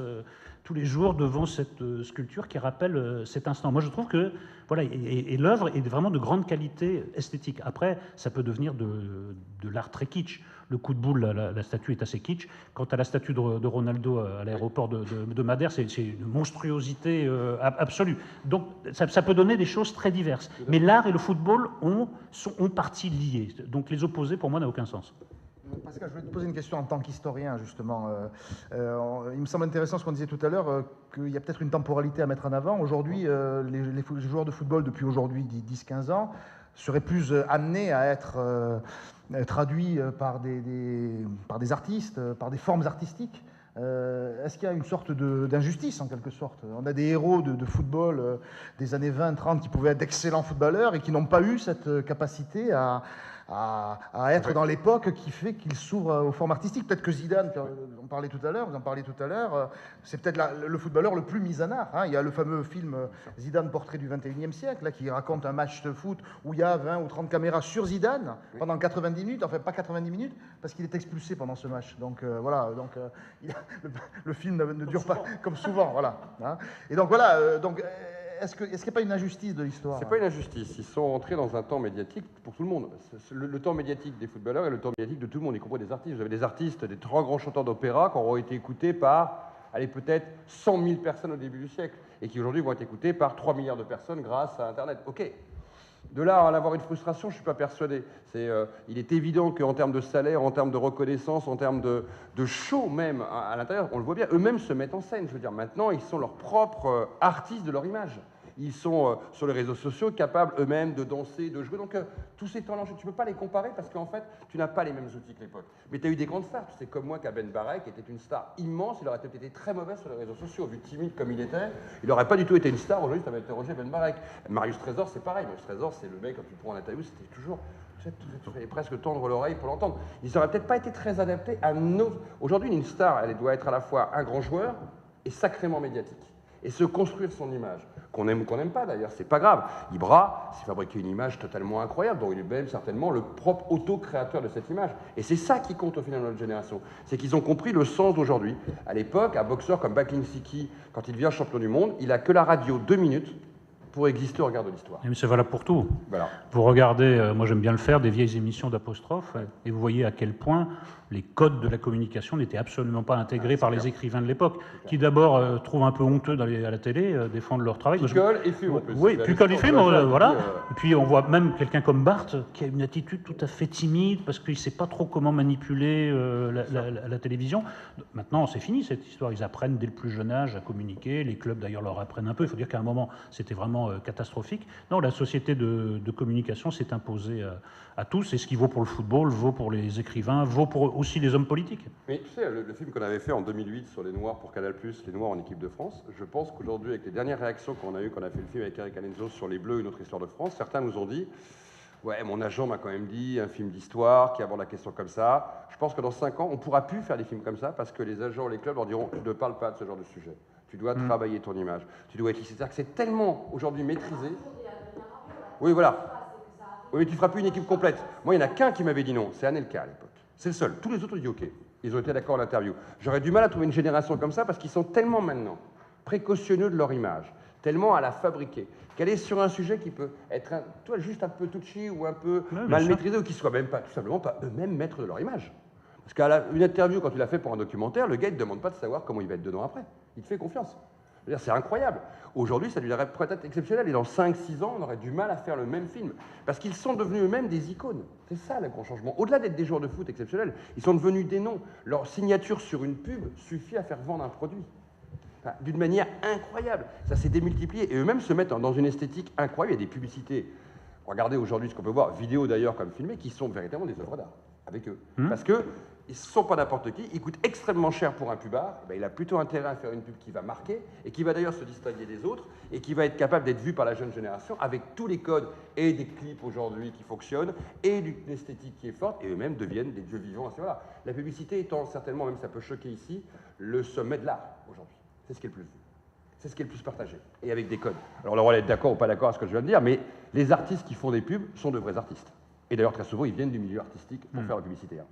tous les jours devant cette sculpture qui rappelle cet instant. Moi, je trouve que voilà, et l'œuvre est vraiment de grande qualité esthétique. Après, ça peut devenir de l'art très kitsch. Le coup de boule, la statue est assez kitsch. Quant à la statue de Ronaldo à l'aéroport de Madère, c'est une monstruosité absolue. Donc, ça peut donner des choses très diverses. Mais l'art et le football ont partie liées. Donc, les opposer, pour moi, n'a aucun sens. Pascal, je voulais te poser une question en tant qu'historien, justement. Il me semble intéressant ce qu'on disait tout à l'heure, qu'il y a peut-être une temporalité à mettre en avant. Aujourd'hui, les joueurs de football, depuis aujourd'hui 10-15 ans, seraient plus amenés à être traduits par des artistes, par des formes artistiques. Est-ce qu'il y a une sorte d'injustice, en quelque sorte? On a des héros de football des années 20-30 qui pouvaient être d'excellents footballeurs et qui n'ont pas eu cette capacité à être dans l'époque qui fait qu'il s'ouvre aux formes artistiques. Peut-être que Zidane, vous en parliez tout à l'heure, c'est peut-être le footballeur le plus mis en art. Hein. Il y a le fameux film Zidane, portrait du 21e siècle, là, qui raconte un match de foot où il y a 20 ou 30 caméras sur Zidane pendant 90 minutes, enfin pas 90 minutes, parce qu'il est expulsé pendant ce match. Donc voilà, le film ne dure pas comme souvent. Voilà, hein. Et donc voilà, est-ce qu'il n'y a pas une injustice de l'histoire? C'est pas une injustice. Ils sont entrés dans un temps médiatique pour tout le monde. Le temps médiatique des footballeurs et le temps médiatique de tout le monde, y compris des artistes. Vous avez des artistes, des trois grands chanteurs d'opéra qui auront été écoutés par, allez, peut-être 100 000 personnes au début du siècle et qui aujourd'hui vont être écoutés par 3 milliards de personnes grâce à Internet. Ok. De là à en avoir une frustration, je ne suis pas persuadé. Il est évident qu'en termes de salaire, en termes de reconnaissance, en termes de show même à l'intérieur, on le voit bien, eux-mêmes se mettent en scène. Je veux dire, maintenant, ils sont leurs propres artistes de leur image. Ils sont sur les réseaux sociaux capables eux-mêmes de danser, de jouer. Donc tous ces talents, tu ne peux pas les comparer parce qu'en fait, tu n'as pas les mêmes outils que l'époque. Mais tu as eu des grandes stars. Tu sais comme moi qu'à Ben Barek était une star immense. Il aurait peut-être été très mauvais sur les réseaux sociaux, vu timide comme il était. Il n'aurait pas du tout été une star. Aujourd'hui, tu avais interrogé Ben Barek. Marius Trésor, c'est pareil. Marius Trésor, c'est le mec, quand tu le prends en interview, c'était toujours... Tu fallait presque tendre l'oreille pour l'entendre. Ils n'auraient peut-être pas été très adaptés à nos... Aujourd'hui, une star, elle doit être à la fois un grand joueur et sacrément médiatique. Et se construire son image. Qu'on aime ou qu'on n'aime pas d'ailleurs, c'est pas grave. Ibra s'est fabriqué une image totalement incroyable, dont il est même certainement le propre auto-créateur de cette image. Et c'est ça qui compte au final dans notre génération. C'est qu'ils ont compris le sens d'aujourd'hui. À l'époque, un boxeur comme Bakling Siki, quand il devient champion du monde, il a que la radio 2 minutes pour exister au regard de l'histoire. Mais c'est valable pour tout. Voilà. Vous regardez, moi j'aime bien le faire, des vieilles émissions d'apostrophes, et vous voyez à quel point les codes de la communication n'étaient absolument pas intégrés par les écrivains de l'époque, qui d'abord trouvent un peu honteux d'aller à la télé, défendre leur travail. Picole et fume en plus. Oui, Picole et fume, voilà. Et puis on voit même quelqu'un comme Barthes, qui a une attitude tout à fait timide, parce qu'il ne sait pas trop comment manipuler la télévision. Maintenant, c'est fini cette histoire. Ils apprennent dès le plus jeune âge à communiquer. Les clubs d'ailleurs leur apprennent un peu. Il faut dire qu'à un moment, c'était vraiment catastrophique. Non, la société de communication s'est imposée à tous, et ce qui vaut pour le football vaut pour les écrivains, vaut pour aussi les hommes politiques. Mais tu sais, le film qu'on avait fait en 2008 sur les Noirs pour Canal+, les Noirs en équipe de France, je pense qu'aujourd'hui, avec les dernières réactions qu'on a eues, qu'on a fait le film avec Eric Alenzo sur les Bleus, une autre histoire de France, certains nous ont dit « Ouais, mon agent m'a quand même dit, un film d'histoire qui aborde la question comme ça. » Je pense que dans 5 ans, on ne pourra plus faire des films comme ça parce que les agents, les clubs leur diront « Tu ne parles pas de ce genre de sujet. Tu dois travailler ton image. Tu dois être ici. » C'est-à-dire que c'est tellement aujourd'hui maîtrisé. Oui, voilà. Oui, mais tu ne feras plus une équipe complète. Moi, il n'y en a qu'un qui m'avait dit non, c'est Anelka à l'époque. C'est le seul. Tous les autres ont dit OK. Ils ont été d'accord à l'interview. J'aurais du mal à trouver une génération comme ça parce qu'ils sont tellement maintenant précautionneux de leur image, tellement à la fabriquer, qu'elle est sur un sujet qui peut être juste un peu touchy ou un peu mal maîtrisé ou qui ne soient même pas, tout simplement pas eux-mêmes maîtres de leur image. Parce qu'à une interview, quand tu l'as fait pour un documentaire, le gars ne te demande pas de savoir comment il va être dedans après. Il te fait confiance. C'est incroyable. Aujourd'hui, ça lui aurait peut-être exceptionnel. Et dans 5-6 ans, on aurait du mal à faire le même film. Parce qu'ils sont devenus eux-mêmes des icônes. C'est ça le grand changement. Au-delà d'être des joueurs de foot exceptionnels, ils sont devenus des noms. Leur signature sur une pub suffit à faire vendre un produit. Enfin, d'une manière incroyable. Ça s'est démultiplié. Et eux-mêmes se mettent dans une esthétique incroyable. Il y a des publicités. Regardez aujourd'hui ce qu'on peut voir, vidéos d'ailleurs comme filmées, qui sont véritablement des œuvres d'art avec eux. Parce que ils ne sont pas n'importe qui, ils coûtent extrêmement cher pour un pubard, et bien, il a plutôt intérêt à faire une pub qui va marquer, et qui va d'ailleurs se distinguer des autres, et qui va être capable d'être vue par la jeune génération, avec tous les codes et des clips aujourd'hui qui fonctionnent, et d'une esthétique qui est forte, et eux-mêmes deviennent des dieux vivants à ce niveau-là. La publicité étant certainement, même ça peut choquer ici, le sommet de l'art aujourd'hui. C'est ce qui est le plus vu. C'est ce qui est le plus partagé, et avec des codes. Alors, on va être d'accord ou pas d'accord à ce que je viens de dire, mais les artistes qui font des pubs sont de vrais artistes. Et d'ailleurs, très souvent, ils viennent du milieu artistique pour faire la publicité. Hein.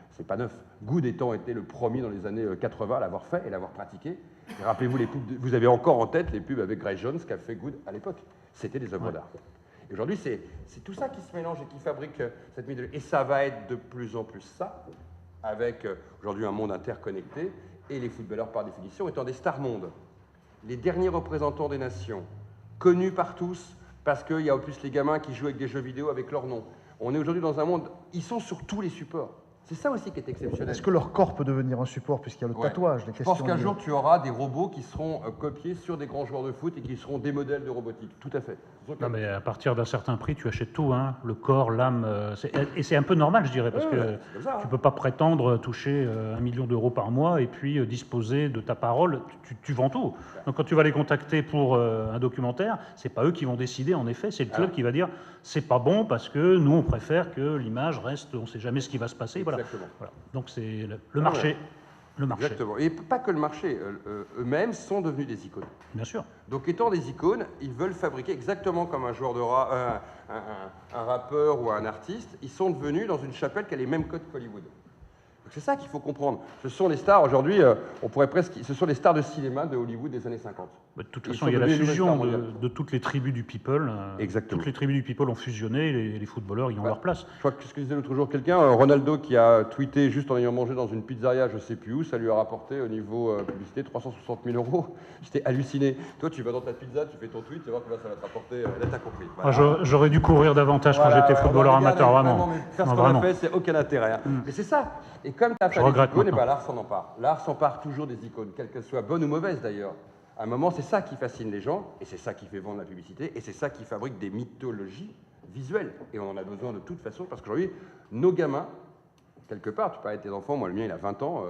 C'est pas neuf. Good étant été le premier dans les années 80 à l'avoir fait et l'avoir pratiqué. Et rappelez-vous, les pubs, vous avez encore en tête les pubs avec Grace Jones qu'a fait Good à l'époque. C'était des œuvres d'art. Et aujourd'hui, c'est tout ça qui se mélange et qui fabrique cette mythologie. Et ça va être de plus en plus ça, avec aujourd'hui un monde interconnecté, et les footballeurs, par définition, étant des stars mondes. Les derniers représentants des nations, connus par tous, parce qu'il y a en plus les gamins qui jouent avec des jeux vidéo avec leur nom. On est aujourd'hui dans un monde, ils sont sur tous les supports. C'est ça aussi qui est exceptionnel. Est-ce que leur corps peut devenir un support, puisqu'il y a le tatouage, les Je questions pense qu'un liées. jour, tu auras des robots qui seront copiés sur des grands joueurs de foot et qui seront des modèles de robotique. Tout à fait. Non, mais à partir d'un certain prix, tu achètes tout, hein, le corps, l'âme. Et c'est un peu normal, je dirais, parce que c'est comme ça, tu ne peux pas prétendre toucher 1 million d'euros par mois et puis disposer de ta parole. Tu vends tout. Donc quand tu vas les contacter pour un documentaire, c'est pas eux qui vont décider, en effet, c'est le club qui va dire c'est pas bon parce que nous, on préfère que l'image reste, on ne sait jamais ce qui va se passer. Voilà. Voilà. Donc c'est le marché. Le marché. Exactement. Et pas que le marché, eux-mêmes sont devenus des icônes. Bien sûr. Donc étant des icônes, ils veulent fabriquer exactement comme un joueur de un rappeur ou un artiste, ils sont devenus dans une chapelle qui a les mêmes codes qu'Hollywood. C'est ça qu'il faut comprendre. Ce sont les stars, aujourd'hui, on pourrait presque... Ce sont les stars de cinéma de Hollywood des années 50. De toute façon, il y a la fusion de toutes les tribus du people. Exactement. Toutes les tribus du people ont fusionné, et les footballeurs y ont leur place. Je crois que ce que disait l'autre jour quelqu'un, Ronaldo qui a tweeté juste en ayant mangé dans une pizzeria, je ne sais plus où, ça lui a rapporté au niveau publicité 360 000 €. J'étais halluciné. Toi, tu vas dans ta pizza, tu fais ton tweet, tu vas voir combien ça va te rapporter. Là, t'as compris. Voilà. J'aurais dû courir davantage quand j'étais footballeur amateur, vraiment. Mais faire ce qu'on a fait, c'est aucun intérêt. Hein. Mais c'est ça. Et comme tu as fait des icônes, et ben, l'art s'en empare. L'art s'empare toujours des icônes, quelles qu'elles soient bonnes ou mauvaises d'ailleurs. À un moment, c'est ça qui fascine les gens, et c'est ça qui fait vendre la publicité, et c'est ça qui fabrique des mythologies visuelles. Et on en a besoin de toute façon, parce qu'aujourd'hui, nos gamins, quelque part, tu parlais de tes enfants, moi le mien il a 20 ans,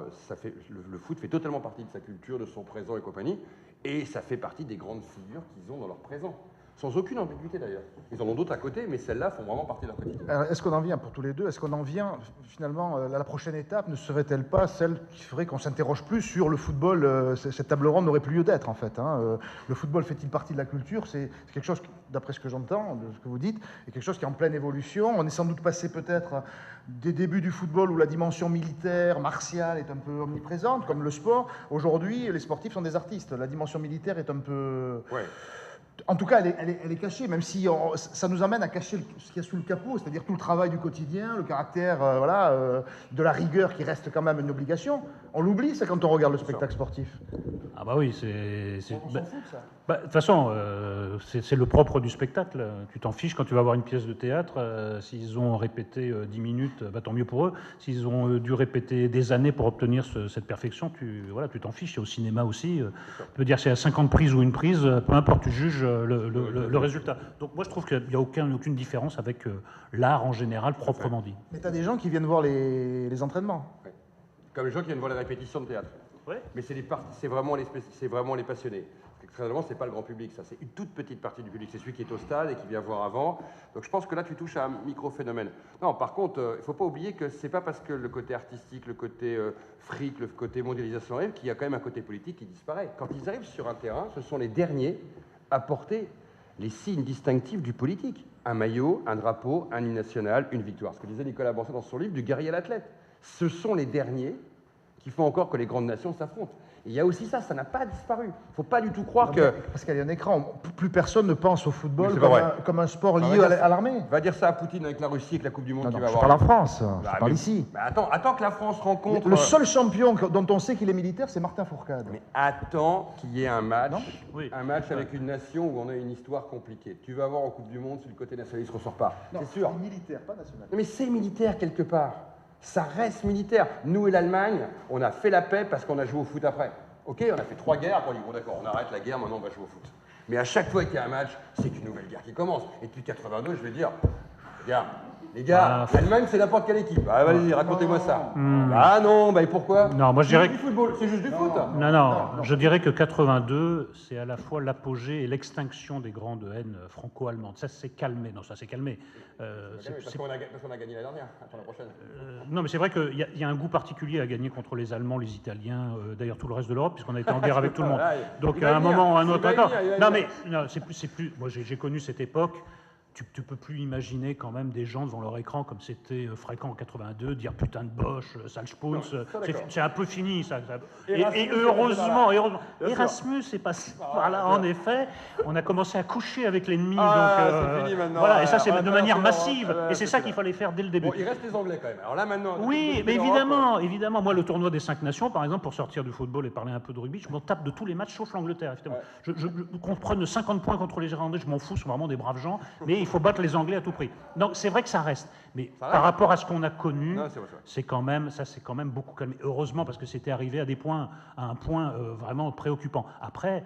le foot fait totalement partie de sa culture, de son présent et compagnie, et ça fait partie des grandes figures qu'ils ont dans leur présent. Sans aucune ambiguïté d'ailleurs. Ils en ont d'autres à côté, mais celles-là font vraiment partie de leur quotidien. Alors, est-ce qu'on en vient, pour tous les deux, est-ce qu'on en vient, finalement, la prochaine étape ne serait-elle pas celle qui ferait qu'on s'interroge plus sur le football cette table ronde n'aurait plus lieu d'être, en fait. Hein. Le football fait-il partie de la culture? C'est quelque chose, d'après ce que j'entends, de ce que vous dites, est quelque chose qui est en pleine évolution. On est sans doute passé peut-être des débuts du football où la dimension militaire, martiale est un peu omniprésente, comme le sport. Aujourd'hui, les sportifs sont des artistes. La dimension militaire est un peu... Ouais. En tout cas, elle est cachée, même si ça nous amène à cacher ce qu'il y a sous le capot, c'est-à-dire tout le travail du quotidien, le caractère de la rigueur qui reste quand même une obligation. On l'oublie, ça, quand on regarde le spectacle sportif. Ah bah oui, On s'en fout de ça. De toute façon, c'est le propre du spectacle. Tu t'en fiches quand tu vas voir une pièce de théâtre. S'ils ont répété 10 minutes, bah, tant mieux pour eux. S'ils ont dû répéter des années pour obtenir cette perfection, tu t'en fiches. Et au cinéma aussi, tu peux dire c'est à 50 prises ou une prise, peu importe, tu juges le résultat. Donc moi je trouve qu'il n'y a aucune différence avec l'art en général, proprement dit. Mais tu as des gens qui viennent voir les entraînements. Ouais. Comme les gens qui viennent voir les répétitions de théâtre. Ouais. Mais c'est vraiment les passionnés. Extrêmement, c'est pas le grand public, ça. C'est une toute petite partie du public. C'est celui qui est au stade et qui vient voir avant. Donc je pense que là, tu touches à un micro-phénomène. Non, par contre, il ne faut pas oublier que c'est pas parce que le côté artistique, le côté fric, le côté mondialisation arrive, qu'il y a quand même un côté politique qui disparaît. Quand ils arrivent sur un terrain, ce sont les derniers à porter les signes distinctifs du politique. Un maillot, un drapeau, un hymne national, une victoire. Ce que disait Nicolas Bancet dans son livre, du guerrier à l'athlète. Ce sont les derniers qui font encore que les grandes nations s'affrontent. Et il y a aussi ça n'a pas disparu. Il ne faut pas du tout croire que... Parce qu'il y a un écran, plus personne ne pense au football comme un sport lié va à l'armée. Va dire ça à Poutine avec la Russie, avec la Coupe du Monde Non, qui non, va je avoir. parle en France, je parle ici. Mais attends que la France rencontre... Le seul champion dont on sait qu'il est militaire, c'est Martin Fourcade. Mais attends qu'il y ait un match, Oui. un match avec une nation où on a une histoire compliquée. Tu vas voir en Coupe du Monde si le côté nationaliste ne ressort pas. C'est sûr. Militaire, pas national. Mais c'est militaire quelque part. Ça reste militaire. Nous et l'Allemagne, on a fait la paix parce qu'on a joué au foot après. Ok, on a fait 3 guerres, après on dit bon d'accord, on arrête la guerre, maintenant on va jouer au foot. Mais à chaque fois qu'il y a un match, c'est une nouvelle guerre qui commence. Et depuis 82, je vais dire, regarde, Les gars, l'Allemagne, c'est n'importe quelle équipe. Ah, vas-y, racontez-moi ça. Ah non, et pourquoi? Non, moi je dirais du football, c'est juste du foot. Non, je dirais que 82, c'est à la fois l'apogée et l'extinction des grandes haines franco-allemandes. Ça s'est calmé. Non, ça s'est calmé. Parce qu'on a gagné la dernière, attends la prochaine. Non, mais c'est vrai qu'il y a un goût particulier à gagner contre les Allemands, les Italiens, d'ailleurs tout le reste de l'Europe, puisqu'on a été en guerre avec tout le monde. Donc à un moment ou à un autre, d'accord. Non, mais non, c'est plus. Moi, j'ai connu cette époque. Tu peux plus imaginer quand même des gens devant leur écran comme c'était fréquent en 82, dire putain de Bosch, sale Spoons, c'est un peu fini ça. Et heureusement, Erasmus est passé par là, en effet, on a commencé à coucher avec l'ennemi, c'est fini maintenant. Voilà, et ça c'est de manière massive, et c'est ça qu'il fallait faire dès le début. Bon, il reste les Anglais quand même, alors là maintenant... Oui, mais évidemment, moi le tournoi des 5 nations, par exemple, pour sortir du football et parler un peu de rugby, je m'en tape de tous les matchs sauf l'Angleterre, évidemment. Qu'on prenne 50 points contre les Irlandais, je m'en fous, ce sont vraiment des braves gens, mais il faut battre les Anglais à tout prix. Donc c'est vrai que ça reste. Mais par rapport à ce qu'on a connu, c'est quand même beaucoup calmé. Heureusement, parce que c'était arrivé à un point vraiment préoccupant. Après,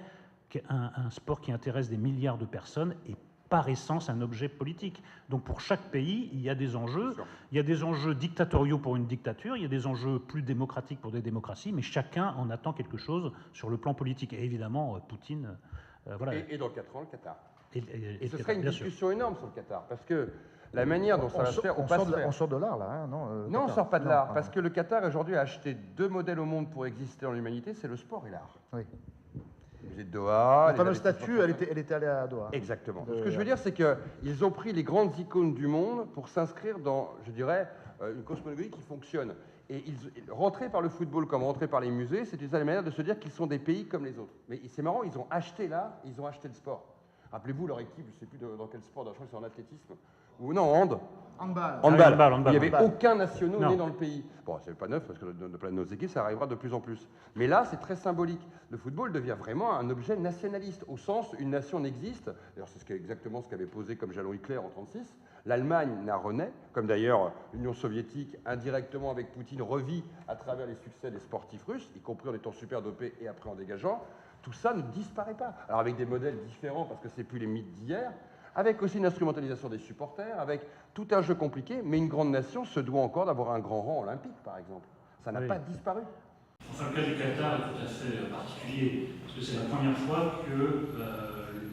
un sport qui intéresse des milliards de personnes est par essence un objet politique. Donc pour chaque pays, il y a des enjeux. Il y a des enjeux dictatoriaux pour une dictature, il y a des enjeux plus démocratiques pour des démocraties, mais chacun en attend quelque chose sur le plan politique. Et évidemment, Poutine... voilà. Et dans 4 ans, le Qatar. Et ce serait une discussion énorme sur le Qatar, parce que la manière dont ça va se faire, on sort de l'art là, hein, non non, on ne sort pas de l'art, parce que le Qatar aujourd'hui a acheté 2 modèles au monde pour exister dans l'humanité, c'est le sport et l'art. Oui. Le musée de Doha. La fameuse statue, elle était allée à Doha. Exactement. Ce que je veux dire, c'est qu'ils ont pris les grandes icônes du monde pour s'inscrire dans, je dirais, une cosmogonie qui fonctionne. Et rentrer par le football comme rentrer par les musées, c'est une manière de se dire qu'ils sont des pays comme les autres. Mais c'est marrant, ils ont acheté là, ils ont acheté le sport. Rappelez-vous leur équipe, je ne sais plus dans quel sport, je crois que c'est en athlétisme, ou non, handball. Il n'y avait aucun national né dans le pays. Bon, c'est pas neuf, parce que de nos équipes, ça arrivera de plus en plus. Mais là, c'est très symbolique. Le football devient vraiment un objet nationaliste, au sens une nation n'existe. D'ailleurs, c'est exactement ce qu'avait posé comme jalon Hitler en 1936. L'Allemagne n'a renaît, comme d'ailleurs l'Union soviétique, indirectement avec Poutine, revit à travers les succès des sportifs russes, y compris en étant super dopés et après en dégageant. Tout ça ne disparaît pas. Alors avec des modèles différents, parce que c'est plus les mythes d'hier, avec aussi une instrumentalisation des supporters, avec tout un jeu compliqué, mais une grande nation se doit encore d'avoir un grand rang olympique, par exemple. Ça n'a pas disparu. Enfin, le cas du Qatar est tout à fait particulier, parce que c'est la première fois que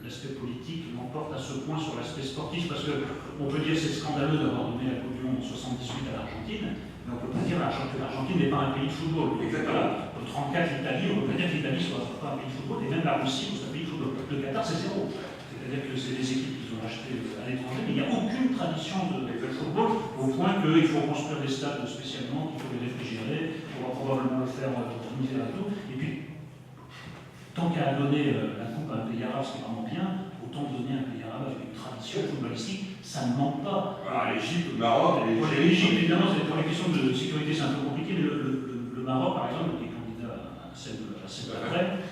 l'aspect politique l'emporte à ce point sur l'aspect sportif, parce qu'on peut dire que c'est scandaleux d'avoir donné la Coupe du Monde en 78 à l'Argentine, mais on ne peut pas dire que l'Argentine n'est pas un pays de football. Voilà. En 34, l'Italie, on ne peut pas dire que l'Italie soit pas un pays de football, et même la Russie, c'est un pays de football. Le Qatar, c'est zéro. C'est-à-dire que c'est des équipes qu'ils ont achetées à l'étranger, mais il n'y a aucune tradition de football, au point qu'il faut construire des stades spécialement, qu'il faut les réfrigérer, il faudra probablement le faire en hiver et tout. Et puis, tant qu'à donner la coupe à un pays arabe, ce qui est vraiment bien, autant donner un pays arabe avec une tradition footballistique, ça ne manque pas. L'Égypte, le Maroc, l'Égypte, évidemment, pour les questions de sécurité, c'est un peu compliqué, mais le Maroc, par exemple, qui est candidat à celle d'après,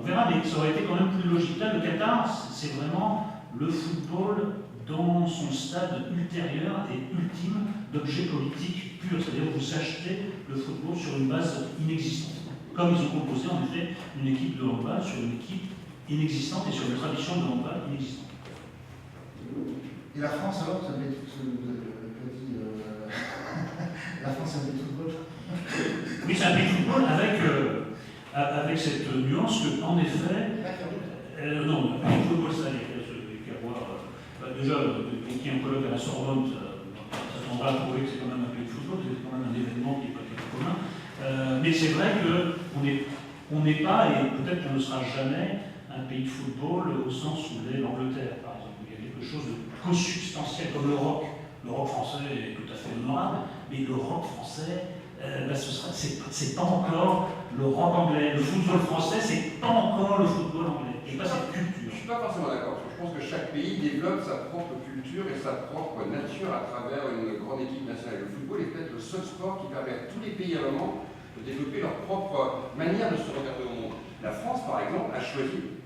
on verra, mais ça aurait été quand même plus logique. Là, le Qatar, c'est vraiment le football dans son stade ultérieur et ultime d'objet politique pur. C'est-à-dire que vous achetez le football sur une base inexistante. Comme ils ont composé, en effet, une équipe de handball sur une équipe inexistante et sur une tradition de handball inexistante. Et la France, alors, ça avait la France, c'est un pays de football. Oui, c'est un pays de football avec cette nuance que, en effet, non, un pays de football, ça, il y a qu'à voir. Déjà, qui est un colloque à la Sorbonne, ça tendra à prouver que c'est quand même un pays de football, c'est quand même un événement qui n'est pas quelque commun. Mais c'est vrai qu'on n'est pas, et peut-être qu'on ne sera jamais, un pays de football au sens où l'est l'Angleterre, par exemple. Il y a quelque chose de consubstantiel comme le rock. Le rock français est tout à fait honorable, mais le rock français, c'est pas encore le rock anglais. Le football français, c'est pas encore le football anglais. Et pas cette culture. Je ne suis pas forcément d'accord, parce que je pense que chaque pays développe sa propre culture et sa propre nature à travers une grande équipe nationale. Le football est peut-être le seul sport qui permet à tous les pays à un moment de développer leur propre manière de se regarder au monde. La France, par exemple, a choisi,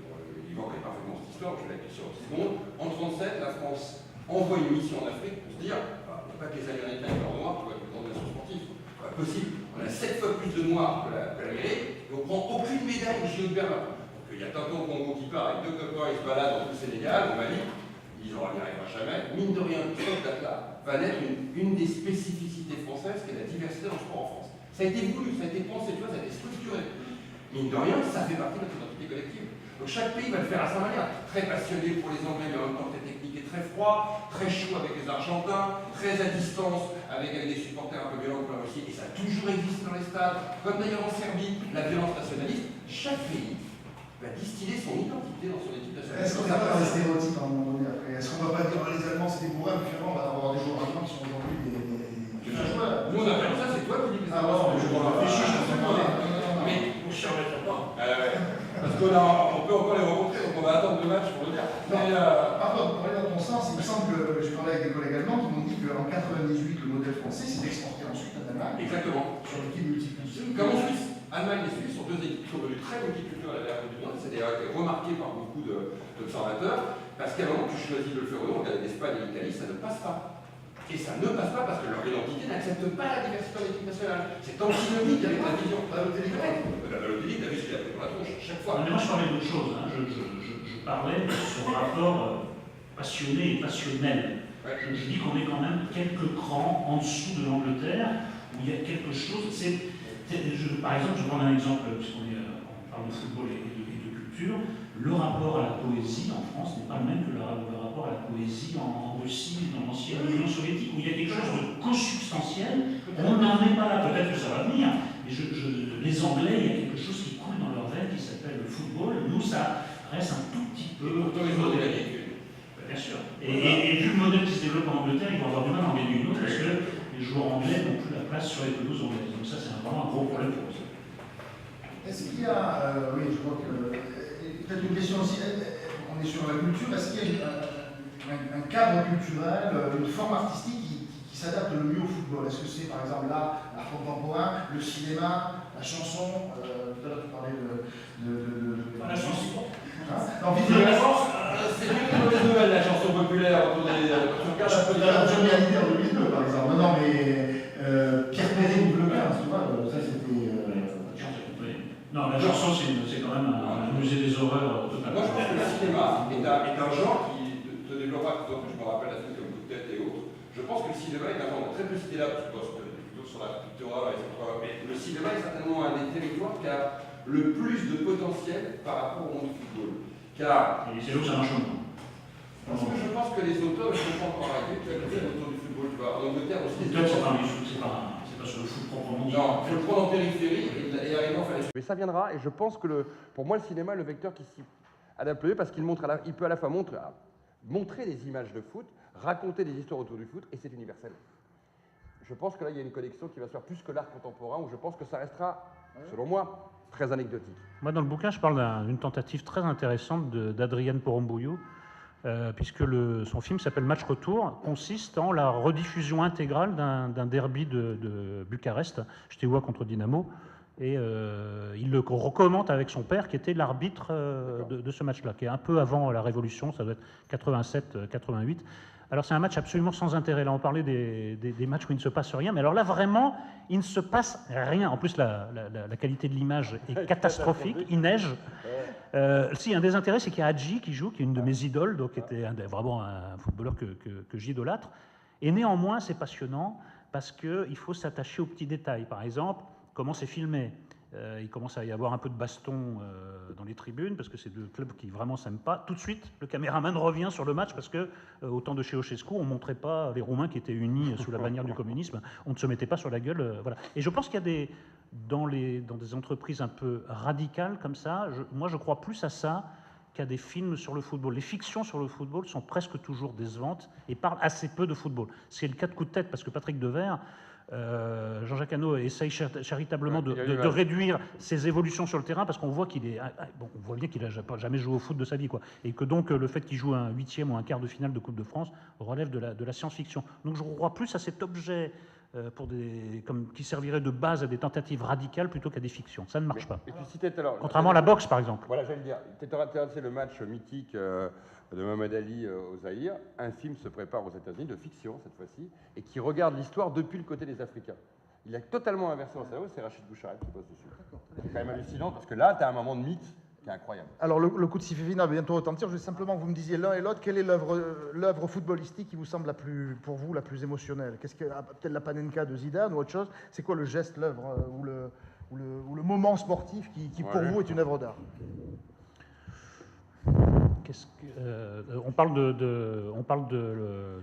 Yvan connaît parfaitement cette histoire, je vais la question en 10 secondes, en 1937, la France envoie une mission en Afrique pour se dire, il n'y a pas que les Américains et leurs noirs pour être une grande nation sportive. Pas possible. On a 7 fois plus de noirs que l'Amérique et on ne prend aucune médaille au JO de Berlin. Donc il y a Tintin au Congo qui part avec 2 copains, ils se baladent dans tout le Sénégal, on va dire, ils disent on n'y arrivera jamais. mine de rien, cette date-là va naître une des spécificités françaises, qui est la diversité dans le sport en France. Ça a été voulu, ça a été pensé, tu vois, ça a été structuré. Mine de rien, ça fait partie de notre identité collective. Donc chaque pays va le faire à sa manière. Très passionné pour les Anglais, mais en même temps très technique et très froid, très chaud avec les Argentins, très à distance avec des supporters un peu violents pour la Russie. Et ça a toujours existé dans les stades, comme d'ailleurs en Serbie, la violence nationaliste. Chaque pays va distiller son identité dans son équipe nationale. Est-ce qu'on n'a pas des stéréotypes à un moment donné après? Est-ce qu'on ne va pas dire les Allemands c'était pour eux, mais finalement on va avoir des joueurs allemands qui sont aujourd'hui des joueurs? Nous on appelle ça, c'est toi qui dis que c'est Ah bon, je réfléchis, je suis mais on ne remettra pas. Parce qu'on peut encore les rencontrer, donc on va attendre 2 matchs pour le dire. Par contre, pour aller dans ton sens, il me semble que je parlais avec des collègues allemands qui m'ont dit qu'en 98, le modèle français s'est exporté ensuite en Allemagne. Exactement. Sur l'équipe multiculturelle. Comme en Suisse. Allemagne et Suisse sont 2 équipes qui sont devenues très multiculturelles à la Coupe du Monde. C'est d'ailleurs été remarqué par beaucoup d'observateurs. Parce qu'à un moment, tu choisis de le faire ou non, regarde l'Espagne et l'Italie, ça ne passe pas. Et ça ne passe pas parce que leur identité n'accepte pas la diversité en équipe nationale. C'est antinomique avec la vision. Balotelli, t'as vu ce qu'il a fait pour la tronche chaque fois. Mais moi, je parlais d'autre chose. Hein. Je parlais de ce rapport passionné et passionnel. Ouais. Je dis qu'on est quand même quelques crans en dessous de l'Angleterre, où il y a quelque chose. Par exemple, je prends un exemple, puisqu'on parle de football et de culture. Le rapport à la poésie en France n'est pas le même que le rapport à la poésie en Russie, dans l'ancienne Union soviétique, où il y a quelque chose de consubstantiel. On n'en est pas là, peut-être que ça va venir. Mais les Anglais, il y a quelque chose qui coule dans leur veine qui s'appelle le football. Nous, ça reste un tout petit peu modèle. Bien sûr. Et vu le modèle qui se développe en Angleterre, ils vont avoir du mal à en gagner une autre parce que les joueurs anglais n'ont plus la place sur les pelouses anglaises. Donc ça, c'est vraiment un gros problème pour eux. Est-ce qu'il y a, oui, je crois que, peut-être une question aussi, on est sur la culture, est-ce qu'il y a un cadre culturel, une forme artistique qui s'adapte le mieux au football? Est-ce que c'est par exemple l'art contemporain, le cinéma, la chanson? Tout à l'heure tu parlais de La chanson. C'est mieux que les mauvaises nouvelles, la chanson populaire. Tout à l'heure Johnny Hallyday en 2002 par exemple. Non, mais Pierre Perret ou Le Guen, tu vois, ça c'était. Non, la chanson, c'est quand même un musée des horreurs total. Moi, je pense que le cinéma est un genre qui te développera, je me rappelle la suite comme Coup de tête et autres. Je pense que le cinéma est un genre très peu cité là, parce que plutôt sur la pictura, etc. Mais le cinéma est certainement un des territoires qui a le plus de potentiel par rapport au monde du football. Car. Et c'est là où ça marche moins. Parce que je pense que les auteurs ne sont pas encore arrivés, tu as le autour du football, tu vois. En Angleterre aussi. Peut-être c'est pas sur le foot proprement dit. Non, il faut le prendre en périphérie et arriver en faire. Mais ça viendra, et je pense que pour moi, le cinéma est le vecteur qui s'y adapte le mieux parce qu'il il peut à la fois montrer des images de foot, raconter des histoires autour du foot, et c'est universel. Je pense que là, il y a une connexion qui va se faire plus que l'art contemporain, où je pense que ça restera, selon moi, très anecdotique. Moi, dans le bouquin, je parle d'une tentative très intéressante d'Adrian Porumboiu, puisque son film s'appelle Match Retour, consiste en la rediffusion intégrale d'un derby de Bucarest, Steaua contre Dynamo, et il le recommente avec son père, qui était l'arbitre de ce match-là, qui est un peu avant la Révolution, ça doit être 87-88. Alors c'est un match absolument sans intérêt. Là, on parlait des matchs où il ne se passe rien, mais alors là, vraiment, il ne se passe rien. En plus, la qualité de l'image est catastrophique, il neige. Si, un des intérêts, c'est qu'il y a Hadji qui joue, qui est une de mes idoles, donc qui était vraiment un footballeur que j'idolâtre. Et néanmoins, c'est passionnant parce qu'il faut s'attacher aux petits détails. Par exemple, comment c'est filmé. Il commence à y avoir un peu de baston dans les tribunes parce que c'est deux clubs qui vraiment s'aiment pas. Tout de suite, le caméraman revient sur le match parce que au temps de Ceausescu, on montrait pas les Roumains qui étaient unis sous la bannière du communisme. On ne se mettait pas sur la gueule. Voilà. Et je pense qu'il y a dans des entreprises un peu radicales comme ça, moi je crois plus à ça qu'à des films sur le football. Les fictions sur le football sont presque toujours décevantes et parlent assez peu de football. C'est le cas de Coup de tête parce que Patrick Devers, Jean-Jacques Hano essaye charitablement de réduire ses évolutions sur le terrain parce qu'on voit on voit bien qu'il n'a jamais joué au foot de sa vie, quoi. Et que donc le fait qu'il joue un 8e ou un quart de finale de Coupe de France relève de la science-fiction. Donc je crois plus à cet objet qui servirait de base à des tentatives radicales plutôt qu'à des fictions. Ça ne marche pas. Et puis, si Contrairement à la boxe, par exemple. Voilà, j'allais dire. Tu as le match mythique de Mohamed Ali au Zaïre. Un film se prépare aux États-Unis, de fiction cette fois-ci, et qui regarde l'histoire depuis le côté des Africains. Il a totalement inversé en cerveau, c'est Rachid Bouchareb qui bosse dessus. C'est quand même hallucinant parce que là, tu as un moment de mythe qui est incroyable. Alors le coup de sifflet final va bientôt retentir. Je veux simplement que vous me disiez l'un et l'autre, quelle est l'œuvre footballistique qui vous semble pour vous la plus émotionnelle? Qu'est-ce que peut-être la Panenka de Zidane ou autre chose? C'est quoi le geste, l'œuvre ou le moment sportif qui pour vous est une œuvre d'art? On parle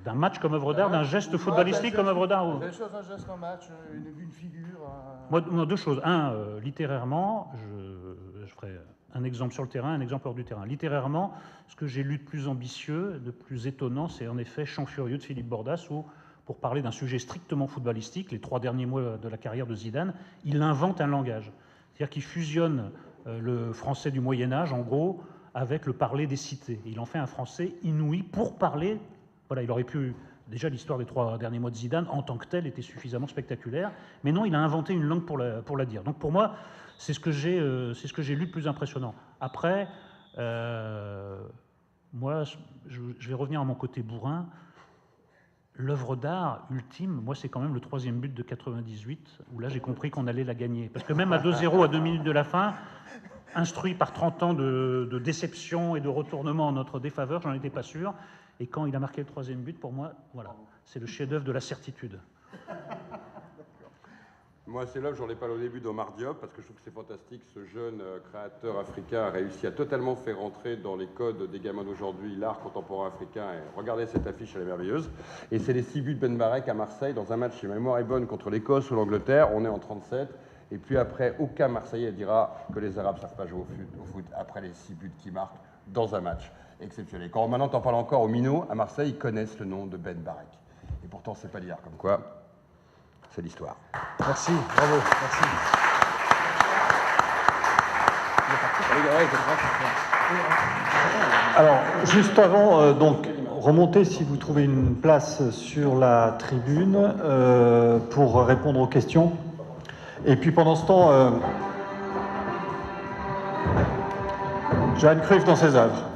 d'un match comme œuvre d'art, d'un geste footballistique comme œuvre d'art. Un geste, un match, une figure. Moi, deux choses. Un, littérairement, je ferai un exemple sur le terrain, un exemple hors du terrain. Littérairement, ce que j'ai lu de plus ambitieux, de plus étonnant, c'est en effet Chant furieux de Philippe Bordas, où, pour parler d'un sujet strictement footballistique, les 3 derniers mois de la carrière de Zidane, il invente un langage. C'est-à-dire qu'il fusionne le français du Moyen-Âge, en gros, avec le parler des cités. Il en fait un français inouï pour parler. Voilà, il aurait pu. Déjà, l'histoire des 3 derniers mois de Zidane, en tant que telle, était suffisamment spectaculaire. Mais non, il a inventé une langue pour la dire. Donc pour moi, c'est ce que j'ai lu de plus impressionnant. Après, moi, je vais revenir à mon côté bourrin. L'œuvre d'art ultime, moi, c'est quand même le 3e but de 98, où là, j'ai compris qu'on allait la gagner. Parce que même à 2-0, à 2 minutes de la fin, instruit par 30 ans de déception et de retournement en notre défaveur, j'en étais pas sûr. Et quand il a marqué le 3e but, pour moi, voilà, c'est le chef-d'œuvre de la certitude. Moi, c'est l'œuvre, j'en ai parlé au début d'Omar Diop, parce que je trouve que c'est fantastique. Ce jeune créateur africain a réussi à totalement faire rentrer dans les codes des gamins d'aujourd'hui l'art contemporain africain. Et regardez cette affiche, elle est merveilleuse. Et c'est les 6 buts de Ben Barek à Marseille, dans un match, si ma mémoire est bonne, contre l'Écosse ou l'Angleterre. On est en 37. Et puis après, aucun Marseillais dira que les Arabes ne savent pas jouer au foot après les 6 buts qu'ils marquent dans un match exceptionnel. Quand maintenant t'en parles encore aux minots, à Marseille, ils connaissent le nom de Ben Barek. Et pourtant, c'est pas l'hier, comme quoi, c'est l'histoire. Merci, bravo, merci. Alors, juste avant, donc, remontez si vous trouvez une place sur la tribune pour répondre aux questions. Et puis pendant ce temps, Johan Cruyff dans ses œuvres.